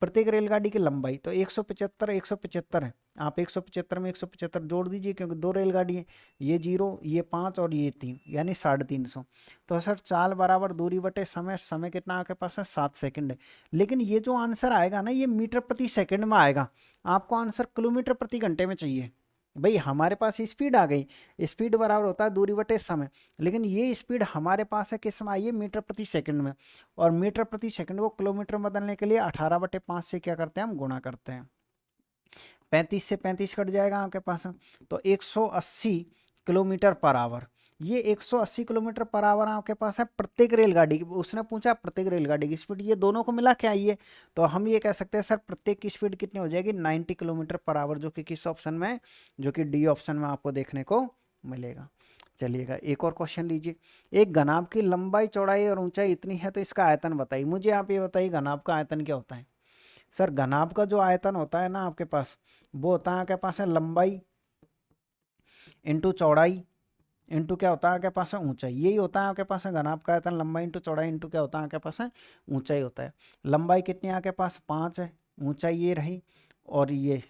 प्रत्येक रेलगाड़ी की लंबाई तो 175 175 है। आप 175 में 175 जोड़ दीजिए, क्योंकि दो रेलगाड़ी है, ये 0 ये 5 और ये 3, यानी 350। तो सर, चाल बराबर दूरी बटे समय। समय कितना आपके पास है? 7 सेकंड है। लेकिन ये जो आंसर आएगा ना, ये मीटर प्रति सेकंड में आएगा। आपको आंसर किलोमीटर प्रति घंटे में चाहिए। भाई हमारे पास स्पीड आ गई, स्पीड बराबर होता है दूरी बटे समय, लेकिन ये स्पीड हमारे पास है किस में आई है? मीटर प्रति सेकंड में। और मीटर प्रति सेकंड को किलोमीटर में बदलने के लिए 18/5 से क्या करते हैं हम? गुणा करते हैं। 35 से 35 कट जाएगा आपके पास, तो 180 किलोमीटर पर आवर। ये 180 किलोमीटर पर आवर आपके पास है प्रत्येक रेलगाड़ी की। उसने पूछा प्रत्येक रेलगाड़ी की स्पीड, ये दोनों को मिला के आई है, तो हम ये कह सकते हैं सर प्रत्येक की स्पीड कितनी हो जाएगी, 90 किलोमीटर पर आवर, जो कि किस ऑप्शन में है, जो कि डी ऑप्शन में आपको देखने को मिलेगा। चलिएगा एक और क्वेश्चन लीजिए। एक घनाभ की लंबाई चौड़ाई और ऊंचाई इतनी है तो इसका आयतन बताइए। मुझे आप ये बताइए घनाभ का आयतन क्या होता है। सर घनाभ का जो आयतन होता है ना आपके पास, वो होता है आपके पास है लंबाई इंटू चौड़ाई इंटू क्या होता है आपके पास है ऊंचाई। यही होता है आपके पास है घनाभ का आयतन, लंबाई इंटू चौड़ाई इंटू क्या होता है आपके पास है ऊंचाई होता है। लंबाई कितनी है आपके पास 5 है, ऊंचाई ये रही, और ये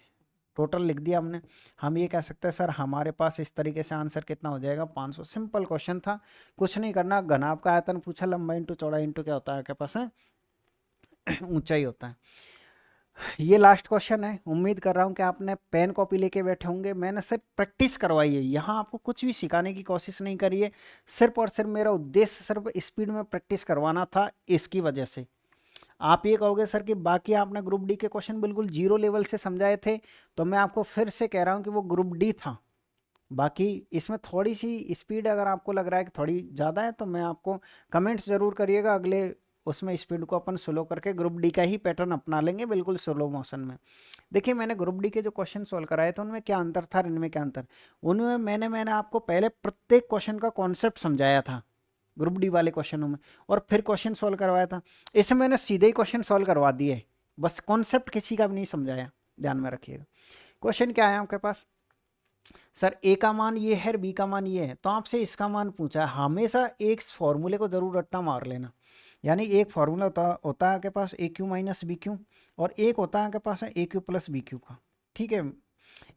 टोटल लिख दिया हमने। हम ये कह सकते हैं सर हमारे पास इस तरीके से आंसर कितना हो जाएगा 500। सिंपल क्वेश्चन था, कुछ नहीं करना, घनाभ का आयतन पूछा, लंबाई इंटू चौड़ाई इंटू क्या होता है आपके पास है ऊंचाई होता है। ये लास्ट क्वेश्चन है, उम्मीद कर रहा हूँ कि आपने पेन कॉपी लेके बैठे होंगे। मैंने सिर्फ प्रैक्टिस करवाई है, यहाँ आपको कुछ भी सिखाने की कोशिश नहीं करी है, सिर्फ और सिर्फ मेरा उद्देश्य सिर्फ स्पीड में प्रैक्टिस करवाना था। इसकी वजह से आप ये कहोगे सर कि बाकी आपने ग्रुप डी के क्वेश्चन बिल्कुल जीरो लेवल से समझाए थे, तो मैं आपको फिर से कह रहा हूँ कि वो ग्रुप डी था। बाकी इसमें थोड़ी सी स्पीड अगर आपको लग रहा है कि थोड़ी ज़्यादा है, तो मैं आपको कमेंट्स ज़रूर करिएगा, अगले उसमें स्पीड को अपन स्लो करके ग्रुप डी का ही पैटर्न अपना लेंगे बिल्कुल स्लो मोशन में। देखिए मैंने ग्रुप डी के जो क्वेश्चन सोल्व कराए थे उनमें क्या अंतर था, इनमें क्या अंतर, उनमें मैंने आपको पहले प्रत्येक क्वेश्चन का कॉन्सेप्ट समझाया था ग्रुप डी वाले क्वेश्चनों में, और फिर क्वेश्चन सोल्व करवाया था। इसमें मैंने सीधे ही क्वेश्चन सोल्व करवा दिए, बस कॉन्सेप्ट किसी का भी नहीं समझाया, ध्यान में रखिएगा। क्वेश्चन क्या है आपके पास, सर ए का मान ये है, बी का मान ये है, तो आपसे इसका मान पूछा है। हमेशा एक फॉर्मूले को जरूर रट्टा मार लेना, यानी एक फॉर्मूला होता है आपके पास A Q minus B Q, और एक होता है आपके पास है A cube plus B Q का। ठीक है,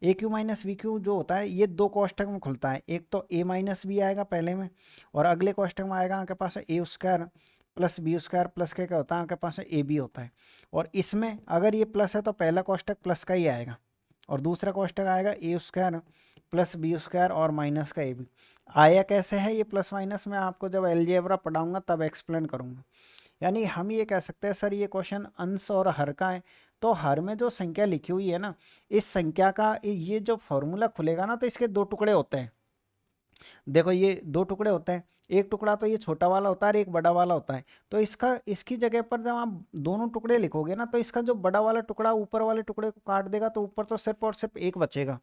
A Q minus B Q जो होता है ये दो कोष्टक में खुलता है, एक तो ए माइनस बी आएगा पहले में, और अगले कोष्टक में आएगा आपके पास है A square plus B square plus क्या होता है आपके पास है ए बी होता है। और इसमें अगर ये प्लस है तो पहला कोष्टक प्लस का ही आएगा, और दूसरा कोष्टक आएगा ए स्क्वायर प्लस बी स्क्वायर और माइनस का ए बी। आया कैसे है ये प्लस माइनस, मैं आपको जब अलजेब्रा पढ़ाऊंगा तब एक्सप्लेन करूंगा। यानी हम ये कह सकते हैं सर ये क्वेश्चन अंश और हर का है, तो हर में जो संख्या लिखी हुई है ना, इस संख्या का ये जो फॉर्मूला खुलेगा ना, तो इसके दो टुकड़े होते हैं। देखो ये दो टुकड़े होते हैं, एक टुकड़ा तो ये छोटा वाला होता है और एक बड़ा वाला होता है। तो इसकी जगह पर जब आप दोनों टुकड़े लिखोगे ना, तो इसका जो बड़ा वाला टुकड़ा ऊपर वाले टुकड़े को काट देगा, तो ऊपर तो सिर्फ और सिर्फ एक बचेगा,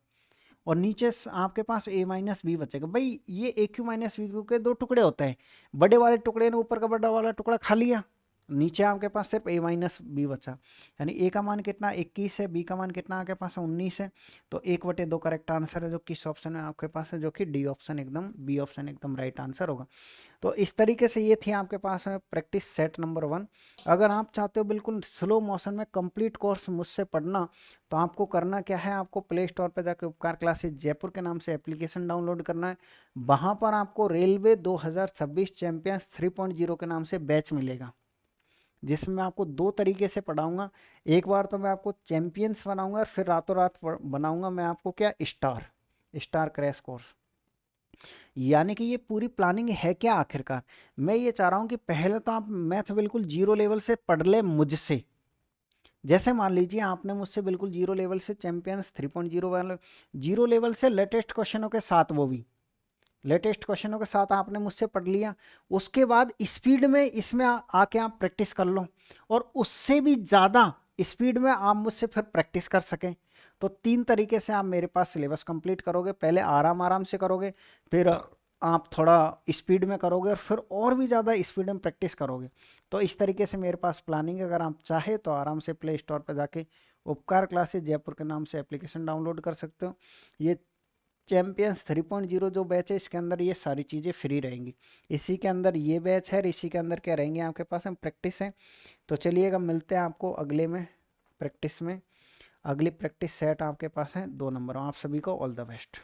और नीचे आपके पास ए माइनस बी बचेगा। भाई ये ए क्यू माइनस बी क्यू के दो टुकड़े होते हैं, बड़े वाले टुकड़े ने ऊपर का बड़ा वाला टुकड़ा खा लिया, नीचे आपके पास सिर्फ ए माइनस बी बचा। यानी ए का मान कितना 21 है, बी का मान कितना आपके पास है 19 है, तो 1/2 करेक्ट आंसर है, जो किस ऑप्शन में आपके पास है, जो कि डी ऑप्शन एकदम, बी ऑप्शन एकदम राइट आंसर होगा। तो इस तरीके से ये थी आपके पास है प्रैक्टिस सेट नंबर 1। अगर आप चाहते हो बिल्कुल स्लो मोशन में कंप्लीट कोर्स मुझसे पढ़ना, तो आपको करना क्या है, आपको प्ले स्टोर पर जाकर उपकार क्लासेज जयपुर के नाम से एप्लीकेशन डाउनलोड करना है। वहाँ पर आपको रेलवे 2026 चैंपियंस 3.0 के नाम से बैच मिलेगा, जिसमें मैं आपको दो तरीके से पढ़ाऊंगा। एक बार तो मैं आपको चैंपियंस बनाऊंगा, और फिर रातों रात बनाऊंगा मैं आपको क्या, स्टार क्रैश कोर्स। यानी कि ये पूरी प्लानिंग है क्या आखिरकार, मैं ये चाह रहा हूँ कि पहले तो आप मैथ बिल्कुल जीरो लेवल से पढ़ ले मुझसे। जैसे मान लीजिए आपने मुझसे बिल्कुल जीरो लेवल से चैंपियंस 3.0 वाले जीरो लेवल से लेटेस्ट क्वेश्चनों के साथ, वो भी लेटेस्ट क्वेश्चनों के साथ आपने मुझसे पढ़ लिया, उसके बाद स्पीड में इसमें आके आप प्रैक्टिस कर लो, और उससे भी ज़्यादा स्पीड में आप मुझसे फिर प्रैक्टिस कर सकें। तो 3 तरीके से आप मेरे पास सिलेबस कंप्लीट करोगे, पहले आराम आराम से करोगे, फिर आप थोड़ा स्पीड में करोगे, और फिर और भी ज़्यादा स्पीड में प्रैक्टिस करोगे। तो इस तरीके से मेरे पास प्लानिंग है। अगर आप चाहे तो आराम से प्ले स्टोर पर जाके उपकार क्लासेज जयपुर के नाम से एप्लीकेशन डाउनलोड कर सकते हो। ये चैंपियंस 3.0 जो बैच है, इसके अंदर ये सारी चीज़ें फ्री रहेंगी। इसी के अंदर ये बैच है, इसी के अंदर क्या रहेंगे आपके पास, हम प्रैक्टिस है। तो चलिएगा मिलते हैं आपको अगले में प्रैक्टिस में। अगली प्रैक्टिस सेट आपके पास है 2 नंबर। आप सभी को ऑल द बेस्ट।